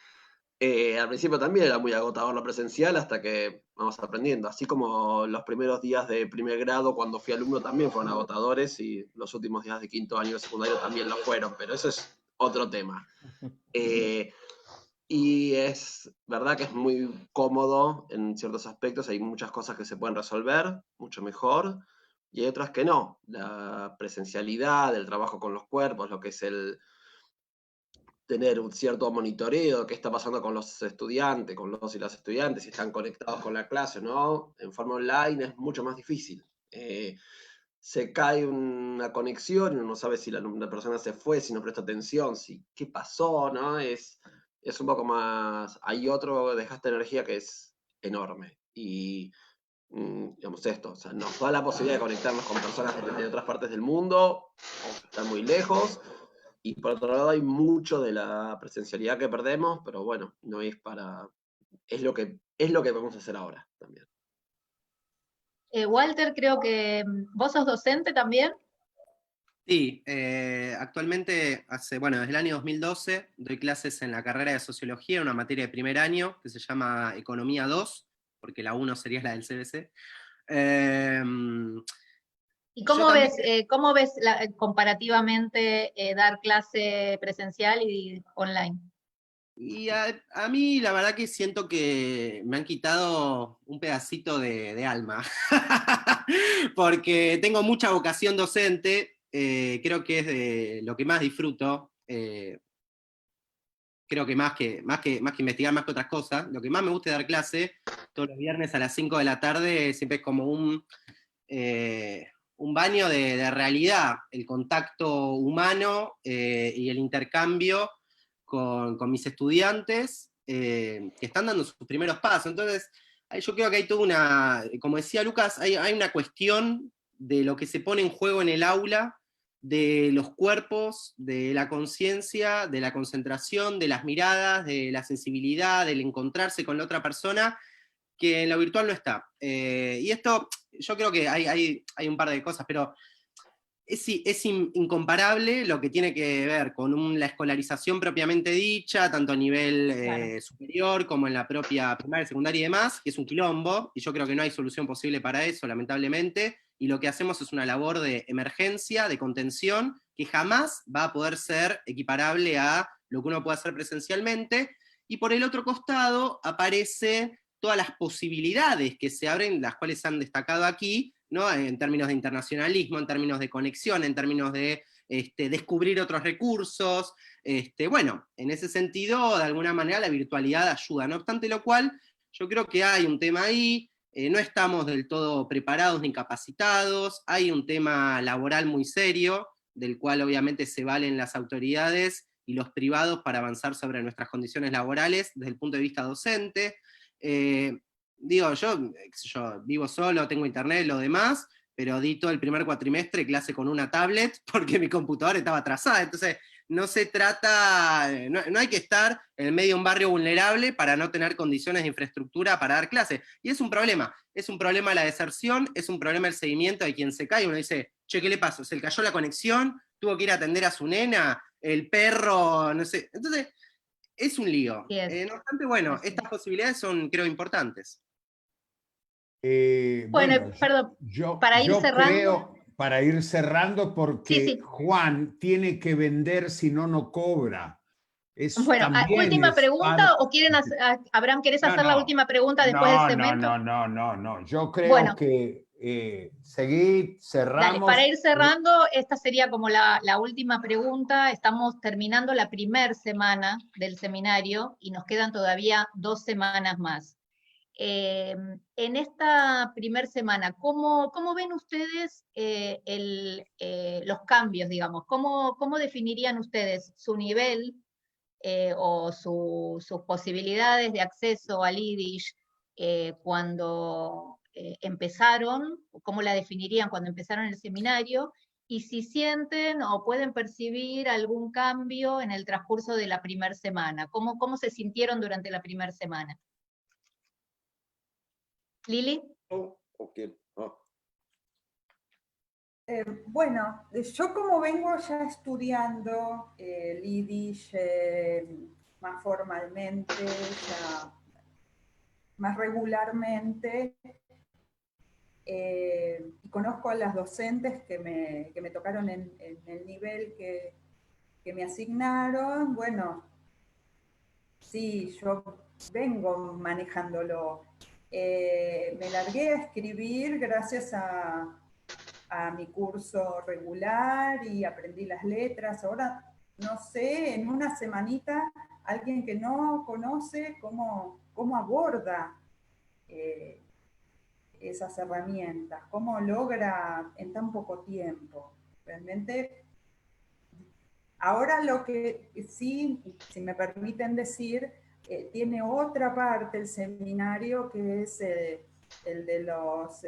Al principio también era muy agotador lo presencial hasta que vamos aprendiendo. Así como los primeros días de primer grado cuando fui alumno también fueron agotadores y los últimos días de quinto año de secundario también lo fueron, pero eso es otro tema. Y es verdad que es muy cómodo en ciertos aspectos, hay muchas cosas que se pueden resolver mucho mejor y hay otras que no. La presencialidad, el trabajo con los cuerpos, lo que es el tener un cierto monitoreo, qué está pasando con los estudiantes, con los y las estudiantes, si están conectados con la clase o no, en forma online es mucho más difícil. Se cae una conexión y uno no sabe si la persona se fue, si no presta atención, si qué pasó, ¿no? Es un poco más, hay otro desgaste de energía que es enorme. Y digamos esto, o sea, nos da la posibilidad de conectarnos con personas de otras partes del mundo, o que están muy lejos, y por otro lado hay mucho de la presencialidad que perdemos, pero bueno, no es para, es lo que vamos a hacer ahora también. Walter, creo que vos sos docente también. Sí, actualmente, desde el año 2012 doy clases en la carrera de Sociología, una materia de primer año que se llama Economía 2, porque la 1 sería la del CBC. ¿Y cómo ves comparativamente dar clase presencial y online? Y a mí la verdad que siento que me han quitado un pedacito de alma, porque tengo mucha vocación docente, creo que es de lo que más disfruto, creo que más que investigar, más que otras cosas, lo que más me gusta es dar clase, todos los viernes a las 5 de la tarde, siempre es como un baño de realidad, el contacto humano y el intercambio con mis estudiantes que están dando sus primeros pasos. Entonces, yo creo que hay toda una, como decía Lucas, hay una cuestión de lo que se pone en juego en el aula, de los cuerpos, de la conciencia, de la concentración, de las miradas, de la sensibilidad, del encontrarse con la otra persona, que en lo virtual no está. Y esto, yo creo que hay un par de cosas, pero es incomparable lo que tiene que ver con la escolarización propiamente dicha, tanto a nivel superior como en la propia primaria, secundaria y demás, que es un quilombo, y yo creo que no hay solución posible para eso, lamentablemente, y lo que hacemos es una labor de emergencia, de contención, que jamás va a poder ser equiparable a lo que uno puede hacer presencialmente, y por el otro costado aparece todas las posibilidades que se abren, las cuales se han destacado aquí, ¿no? En términos de internacionalismo, en términos de conexión, en términos de descubrir otros recursos. Bueno, en ese sentido, de alguna manera, la virtualidad ayuda. No obstante lo cual, yo creo que hay un tema ahí, no estamos del todo preparados ni capacitados, hay un tema laboral muy serio, del cual obviamente se valen las autoridades y los privados para avanzar sobre nuestras condiciones laborales desde el punto de vista docente. Digo, yo vivo solo, tengo internet, lo demás, pero di todo el primer cuatrimestre clase con una tablet porque mi computadora estaba atrasada, entonces no se trata, no hay que estar en medio de un barrio vulnerable para no tener condiciones de infraestructura para dar clase, y es un problema la deserción, es un problema el seguimiento de quien se cae, uno dice, che, ¿qué le pasó? ¿Se le cayó la conexión? ¿Tuvo que ir a atender a su nena? ¿El perro? No sé, entonces es un lío. No obstante, bueno, estas posibilidades son, creo, importantes. Bueno, perdón, para ir cerrando. Creo, para ir cerrando, porque Juan tiene que vender, si no, no cobra. Bueno, última pregunta, o quieren Abraham, ¿querés hacer la última pregunta después del segmento? No. Yo creo que seguir, cerramos. Dale, para ir cerrando, esta sería como la última pregunta. Estamos terminando la primera semana del seminario y nos quedan todavía 2 semanas más. En esta primera semana, ¿cómo ven ustedes los cambios, digamos? ¿Cómo definirían ustedes su nivel o sus posibilidades de acceso al Yiddish cuando empezaron, cómo la definirían cuando empezaron el seminario, y si sienten o pueden percibir algún cambio en el transcurso de la primera semana. ¿Cómo se sintieron durante la primera semana? ¿Lili? Bueno, yo como vengo ya estudiando el Yiddish más formalmente, ya más regularmente, y conozco a las docentes que me tocaron en el nivel que me asignaron, bueno, sí, yo vengo manejándolo. Me largué a escribir gracias a mi curso regular y aprendí las letras. Ahora, no sé, en una semanita, alguien que no conoce cómo aborda esas herramientas, cómo logra en tan poco tiempo. Realmente, ahora lo que sí, si me permiten decir, tiene otra parte el seminario que es el de los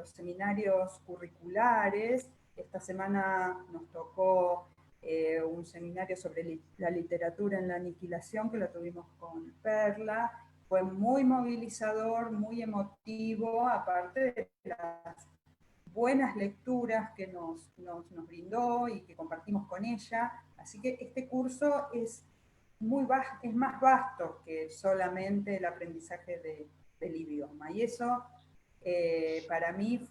seminarios curriculares. Esta semana nos tocó un seminario sobre la literatura en la aniquilación, que lo tuvimos con Perla. Fue muy movilizador, muy emotivo, aparte de las buenas lecturas que nos brindó y que compartimos con ella. Así que este curso es más vasto que solamente el aprendizaje del idioma. Y eso para mí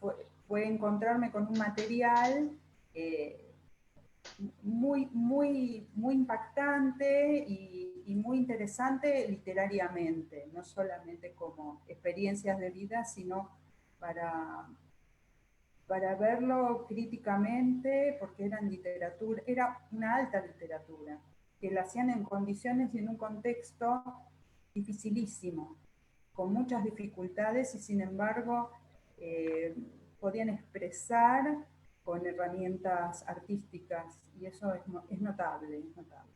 fue encontrarme con un material muy impactante y muy interesante literariamente, no solamente como experiencias de vida, sino para verlo críticamente, porque era una alta literatura, que la hacían en condiciones y en un contexto dificilísimo, con muchas dificultades, y sin embargo podían expresar con herramientas artísticas, y eso es notable, es notable.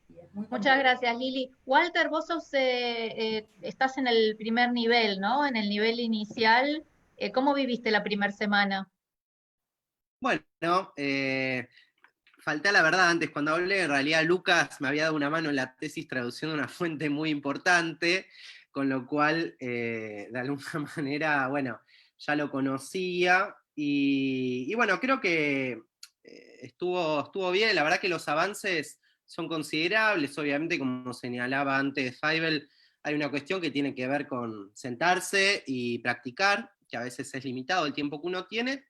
Y es muy Muchas gracias, Lili. Walter, vos estás en el primer nivel, ¿no? En el nivel inicial. ¿Cómo viviste la primera semana? Bueno, falté a la verdad antes cuando hablé. En realidad Lucas me había dado una mano en la tesis traduciendo una fuente muy importante, con lo cual, de alguna manera, bueno, ya lo conocía. Y bueno, creo que estuvo bien. La verdad que los avances son considerables. Obviamente, como señalaba antes Feibel, hay una cuestión que tiene que ver con sentarse y practicar, que a veces es limitado el tiempo que uno tiene,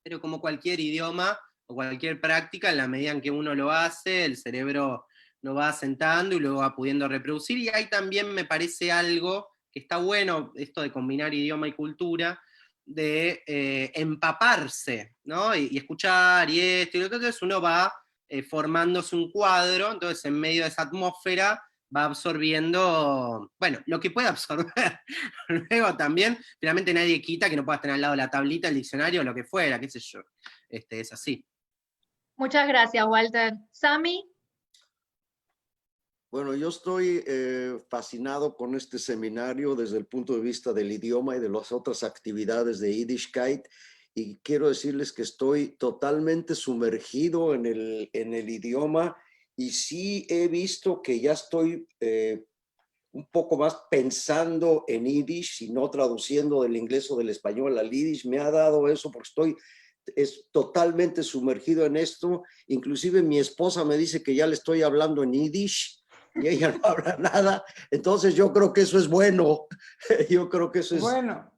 pero como cualquier idioma o cualquier práctica, en la medida en que uno lo hace, el cerebro lo va asentando y luego va pudiendo reproducir. Y hay también, me parece, algo que está bueno, esto de combinar idioma y cultura, de empaparse, ¿no? Y escuchar y esto y lo otro. Entonces uno va formándose un cuadro, entonces en medio de esa atmósfera va absorbiendo, bueno, lo que puede absorber. Luego también, finalmente nadie quita que no puedas tener al lado la tablita, el diccionario, o lo que fuera, qué sé yo. Es así. Muchas gracias, Walter. Sami. Bueno, yo estoy fascinado con este seminario desde el punto de vista del idioma y de las otras actividades de Yiddishkeit, y quiero decirles que estoy totalmente sumergido en el idioma, y sí he visto que ya estoy un poco más pensando en Yiddish y no traduciendo del inglés o del español al Yiddish. Me ha dado eso porque estoy totalmente sumergido en esto. Inclusive mi esposa me dice que ya le estoy hablando en Yiddish y ella no habla nada. Entonces yo creo que eso es bueno. Yo creo que eso es... Bueno,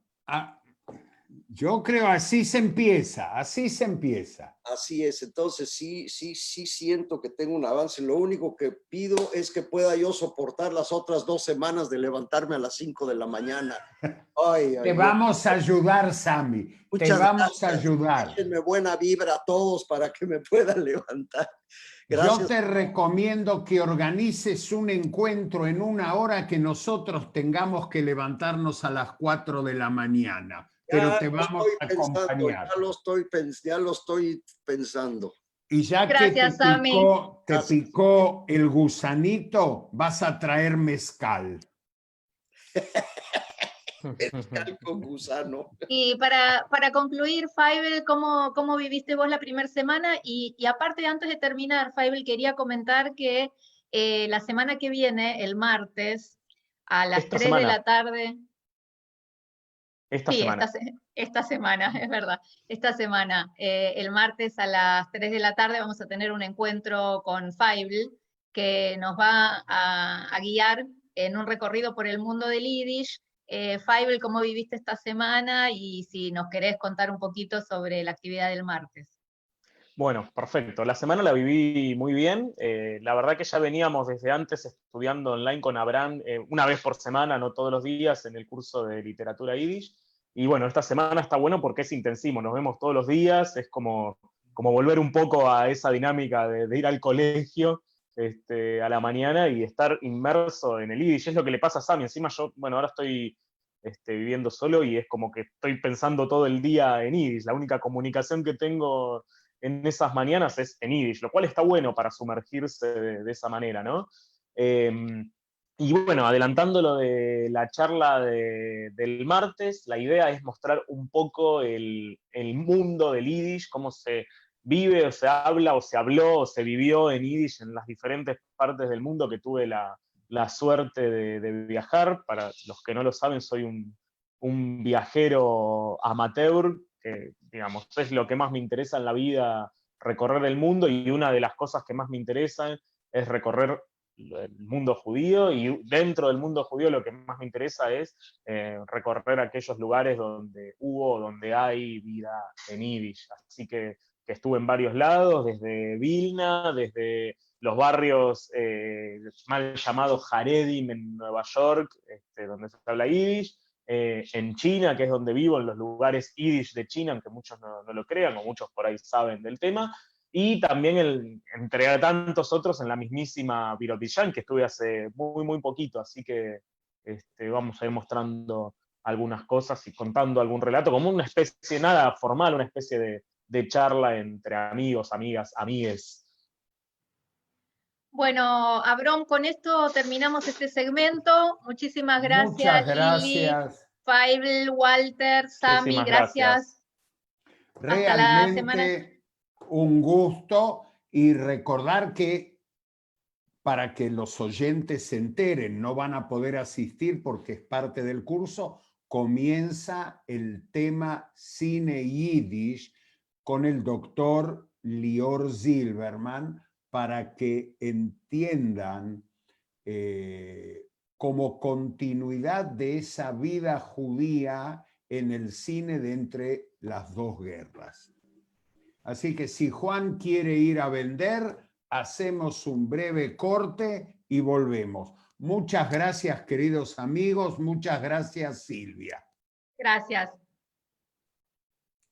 yo creo así se empieza, así se empieza. Así es, entonces sí siento que tengo un avance. Lo único que pido es que pueda yo soportar las otras 2 semanas de levantarme a las 5 de la mañana. Te vamos a ayudar, Sami. Te vamos a ayudar. Denme buena vibra a todos para que me puedan levantar. Gracias. Yo te recomiendo que organices un encuentro en 1 hora, que nosotros tengamos que levantarnos a las 4 de la mañana. Pero te vamos a acompañar. Ya lo estoy pensando. Y ya Gracias, que te picó el gusanito, vas a traer mezcal. Mezcal con gusano. Y para concluir, Faivel, ¿cómo viviste vos la primera semana? Y aparte, antes de terminar, Faivel, quería comentar que la semana que viene, el martes, a las Esta 3 de semana. la tarde, Esta sí, semana. esta semana, es verdad, esta semana, el martes a las 3 de la tarde vamos a tener un encuentro con Faivel, que nos va a guiar en un recorrido por el mundo del Yiddish. Faivel, ¿cómo viviste esta semana? Y si nos querés contar un poquito sobre la actividad del martes. Bueno, perfecto. La semana la viví muy bien. La verdad que ya veníamos desde antes estudiando online con Abraham una vez por semana, no todos los días, en el curso de literatura yiddish. Y bueno, esta semana está bueno porque es intensivo, nos vemos todos los días, es como volver un poco a esa dinámica de ir al colegio a la mañana y estar inmerso en el yiddish. Es lo que le pasa a Sami. Encima yo, bueno, ahora estoy viviendo solo y es como que estoy pensando todo el día en yiddish. La única comunicación que tengo en esas mañanas es en yiddish, lo cual está bueno para sumergirse de esa manera, ¿no? Y bueno, adelantando lo de la charla del martes, la idea es mostrar un poco el mundo del yiddish, cómo se vive o se habla o se habló o se vivió en yiddish en las diferentes partes del mundo que tuve la suerte de viajar. Para los que no lo saben, soy un viajero amateur, que digamos, es lo que más me interesa en la vida, recorrer el mundo, y una de las cosas que más me interesan es recorrer el mundo judío, y dentro del mundo judío lo que más me interesa es recorrer aquellos lugares donde hubo, donde hay vida en yiddish. Así que estuve en varios lados, desde Vilna, desde los barrios mal llamados Haredim en Nueva York, donde se habla yiddish, en China, que es donde vivo, en los lugares yiddish de China, aunque muchos no lo crean, o muchos por ahí saben del tema, y también entre tantos otros en la mismísima Birotillán, que estuve hace muy, muy poquito, así que vamos a ir mostrando algunas cosas y contando algún relato, como una especie, nada formal, una especie de charla entre amigos, amigas, amigues. Bueno, Abraham, con esto terminamos este segmento. Muchísimas gracias, Muchas Lili, gracias. Faivel, Walter, Sami, Muchísimas gracias. Hasta la semana. Realmente un gusto, y recordar que para que los oyentes se enteren, no van a poder asistir porque es parte del curso, comienza el tema Cine Yiddish con el doctor Lior Zilberman, para que entiendan como continuidad de esa vida judía en el cine de entre las dos guerras. Así que si Juan quiere ir a vender, hacemos un breve corte y volvemos. Muchas gracias, queridos amigos. Muchas gracias, Silvia. Gracias.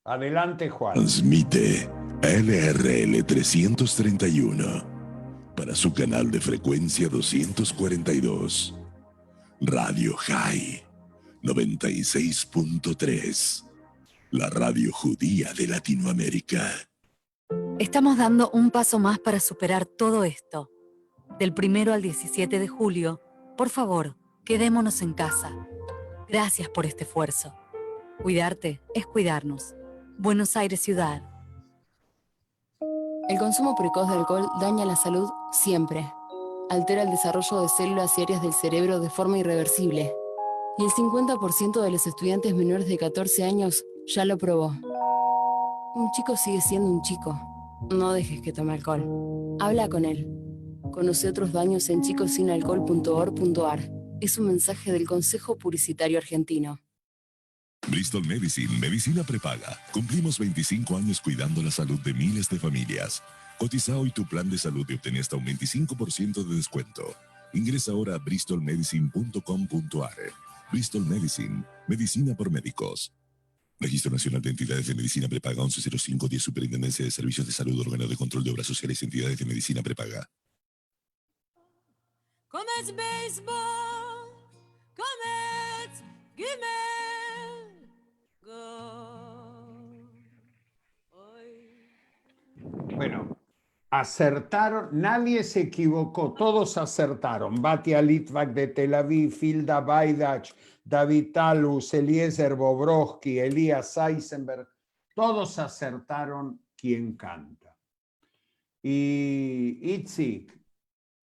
Adelante, Juan. Transmite LRL 331 para su canal de frecuencia 242. Radio High 96.3. La radio judía de Latinoamérica. Estamos dando un paso más para superar todo esto. Del 1 al 17 de julio, por favor, quedémonos en casa. Gracias por este esfuerzo. Cuidarte es cuidarnos. Buenos Aires, ciudad. El consumo precoz de alcohol daña la salud siempre. Altera el desarrollo de células y áreas del cerebro de forma irreversible. Y el 50% de los estudiantes menores de 14 años ya lo probó. Un chico sigue siendo un chico. No dejes que tome alcohol. Habla con él. Conoce otros daños en chicosinalcohol.org.ar. Es un mensaje del Consejo Publicitario Argentino. Bristol Medicine, medicina prepaga. Cumplimos 25 años cuidando la salud de miles de familias. Cotiza hoy tu plan de salud y obtén hasta un 25% de descuento. Ingresa ahora a bristolmedicine.com.ar. Bristol Medicine, medicina por médicos. Registro Nacional de Entidades de Medicina Prepaga 110510, Superintendencia de Servicios de Salud, Órgano de Control de Obras Sociales y Entidades de Medicina Prepaga. Comets baseball, comets gimel, go. Bueno, Acertaron, nadie se equivocó, todos acertaron. Batia Litvak de Tel Aviv, Hilda Baidach, David Talus, Eliezer Bobrovsky, Elías Eisenberg, todos acertaron quién canta. Y Itzik,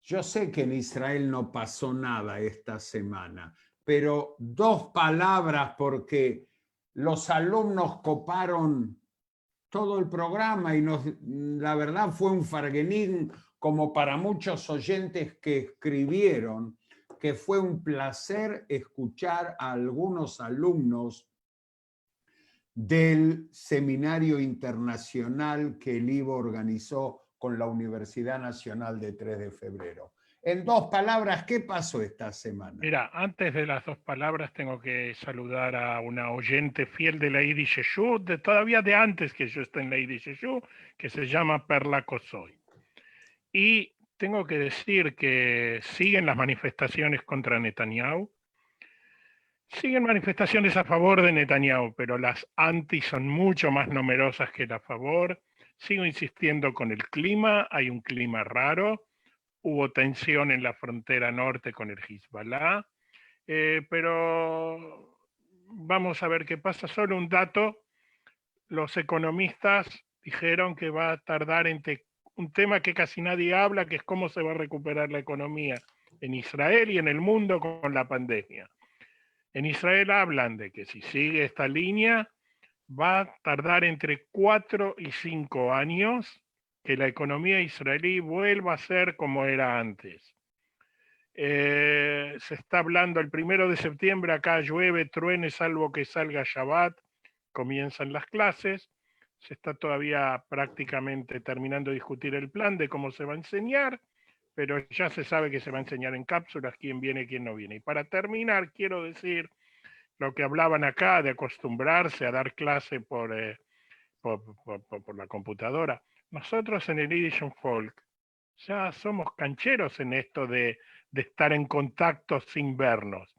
yo sé que en Israel no pasó nada esta semana, pero 2 palabras porque los alumnos coparon todo el programa y la verdad fue un farguenín como para muchos oyentes que escribieron, que fue un placer escuchar a algunos alumnos del seminario internacional que el IVO organizó con la Universidad Nacional de 3 de febrero. En 2 palabras, ¿qué pasó esta semana? Mira, antes de las 2 palabras tengo que saludar a una oyente fiel de la Yiddish Yeshu, todavía de antes que yo esté en la Yiddish Yeshu, que se llama Perla Kosoy. Y tengo que decir que siguen las manifestaciones contra Netanyahu. Siguen manifestaciones a favor de Netanyahu, pero las anti son mucho más numerosas que las a favor. Sigo insistiendo con el clima, hay un clima raro. Hubo tensión en la frontera norte con el Hezbollah, pero vamos a ver qué pasa. Solo un dato, los economistas dijeron que va a tardar un tema que casi nadie habla, que es cómo se va a recuperar la economía en Israel y en el mundo con la pandemia. En Israel hablan de que si sigue esta línea, va a tardar entre 4 y 5 años que la economía israelí vuelva a ser como era antes. Se está hablando el 1 de septiembre, acá llueve, truene, salvo que salga Shabbat, comienzan las clases, se está todavía prácticamente terminando de discutir el plan de cómo se va a enseñar, pero ya se sabe que se va a enseñar en cápsulas, quién viene, quién no viene. Y para terminar, quiero decir lo que hablaban acá de acostumbrarse a dar clase por la computadora. Nosotros en el Yiddish Folk ya somos cancheros en esto de estar en contacto sin vernos.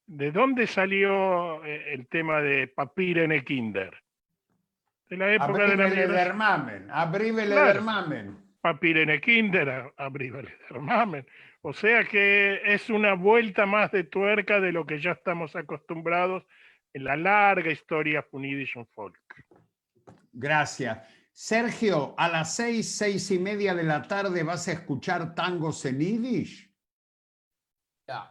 ¿De dónde salió el tema de Papir en el Kinder? De la época de la migración. Abrivele Papir en el Kinder, Abrivele Dermamen. O sea que es una vuelta más de tuerca de lo que ya estamos acostumbrados en la larga historia Yiddish Folk. Gracias. Sergio, a las 6:30 de la tarde vas a escuchar tangos en Yiddish. Ya,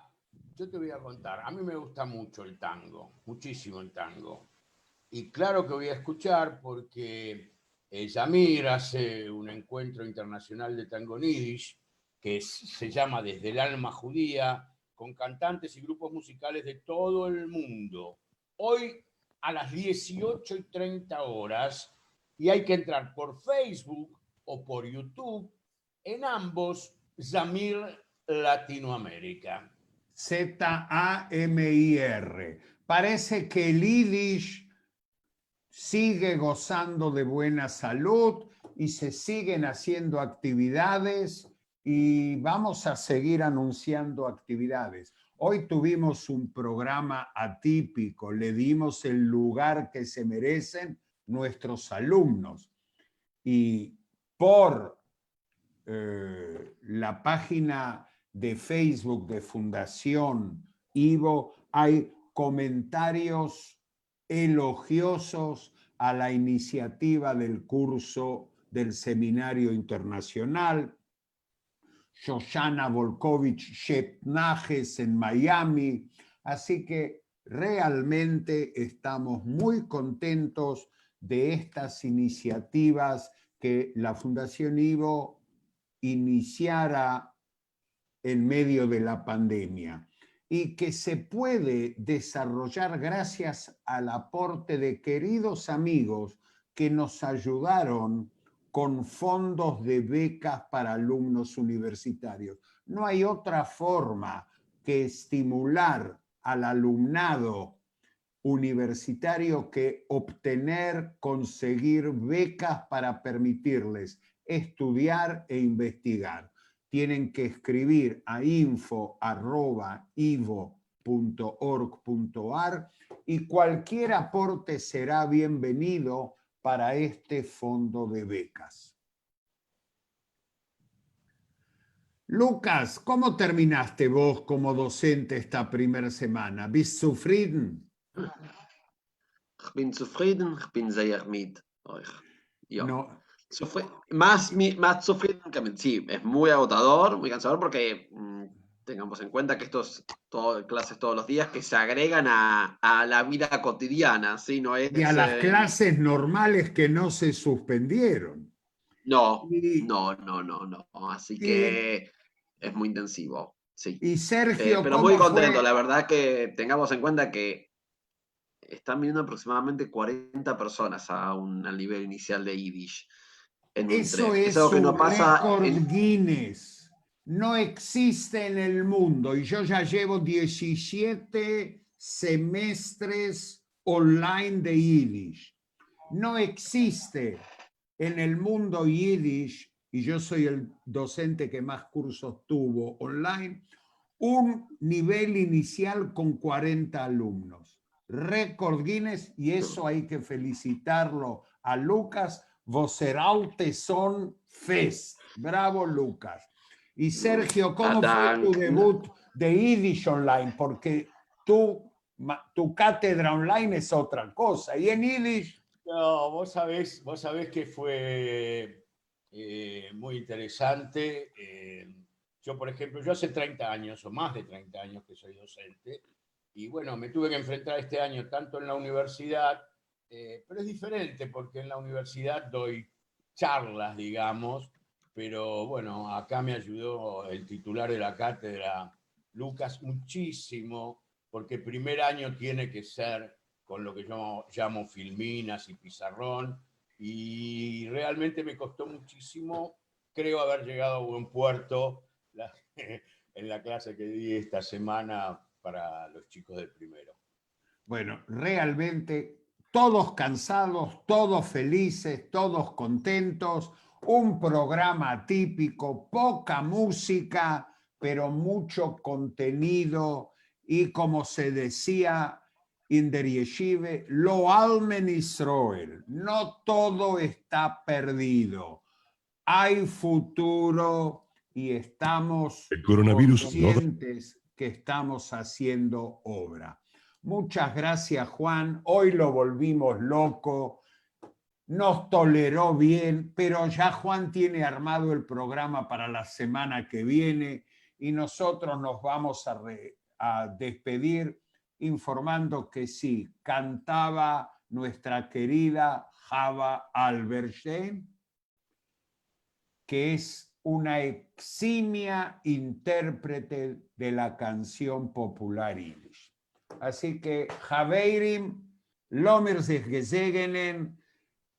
yo te voy a contar. A mí me gusta mucho el tango, muchísimo el tango. Y claro que voy a escuchar porque Yamir hace un encuentro internacional de tango en Yiddish que se llama Desde el Alma Judía, con cantantes y grupos musicales de todo el mundo. Hoy a las 18:30 y hay que entrar por Facebook o por YouTube, en ambos, Yamir Latinoamérica. Zamir. Parece que el Yiddish sigue gozando de buena salud y se siguen haciendo actividades y vamos a seguir anunciando actividades. Hoy tuvimos un programa atípico, le dimos el lugar que se merecen nuestros alumnos y por la página de Facebook de Fundación Ivo hay comentarios elogiosos a la iniciativa del curso del Seminario Internacional. Shoshana Volkovich Shepnajes en Miami. Así que realmente estamos muy contentos de estas iniciativas que la Fundación Ivo iniciara en medio de la pandemia y que se puede desarrollar gracias al aporte de queridos amigos que nos ayudaron con fondos de becas para alumnos universitarios. No hay otra forma que estimular al alumnado universitario que obtener, conseguir becas para permitirles estudiar e investigar. Tienen que escribir a info@ivo.org.ar y cualquier aporte será bienvenido para este fondo de becas. Lucas, ¿cómo terminaste vos como docente esta primera semana? ¿Bist zufrieden? Ich bin zufrieden, ich bin sehr mit euch. Yo. No. Más zufrieden que sí, es muy agotador, muy cansador porque tengamos en cuenta que estos clases todos los días que se agregan a la vida cotidiana, ¿sí? No es, Y a las clases normales que no se suspendieron. No. Así que es muy intensivo, sí. Y Sergio, pero muy contento, la verdad que tengamos en cuenta que están viniendo aproximadamente 40 personas al nivel inicial de Yiddish. Eso es algo que no pasa récord Guinness. No existe en el mundo. Y yo ya llevo 17 semestres online de Yiddish. No existe en el mundo Yiddish, y yo soy el docente que más cursos tuvo online, un nivel inicial con 40 alumnos. Récord Guinness, y eso hay que felicitarlo a Lucas. Voseraute son fest. Bravo, Lucas. Y Sergio, ¿cómo fue tu debut de Yiddish online? Porque tu cátedra online es otra cosa. Y en Yiddish... No, vos sabés que fue muy interesante. Yo, por ejemplo, yo hace 30 años o más de 30 años que soy docente. Y bueno, me tuve que enfrentar este año tanto en la universidad, pero es diferente porque en la universidad doy charlas, digamos, pero bueno, acá me ayudó el titular de la cátedra, Lucas, muchísimo, porque el primer año tiene que ser con lo que yo llamo filminas y pizarrón, y realmente me costó muchísimo, creo haber llegado a buen puerto en la clase que di esta semana para los chicos del primero. Bueno, realmente todos cansados, todos felices, todos contentos, un programa atípico, poca música, pero mucho contenido y como se decía in der Yeshive, lo almen Israel, no todo está perdido, hay futuro y estamos conscientes que estamos haciendo obra. Muchas gracias, Juan. Hoy lo volvimos loco, nos toleró bien, pero ya Juan tiene armado el programa para la semana que viene y nosotros nos vamos a despedir informando que sí, cantaba nuestra querida Java Alberstein, que es una eximia intérprete de la canción popular yiddish. Así que, Javeirim, Lomer sich gesegnen.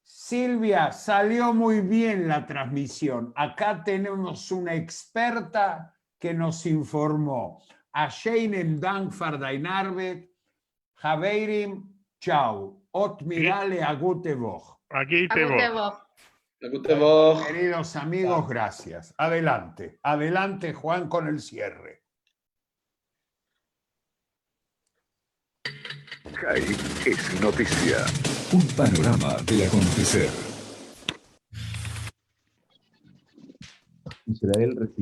Silvia, salió muy bien la transmisión. Acá tenemos una experta que nos informó. Asheinem Dank für dein Arbeit. Javeirim, chau. Ot mirale a gute Woche. Aquí te voy. Queridos amigos, gracias. Adelante, adelante Juan con el cierre. CAI es noticia. Un panorama del acontecer. Israel recibió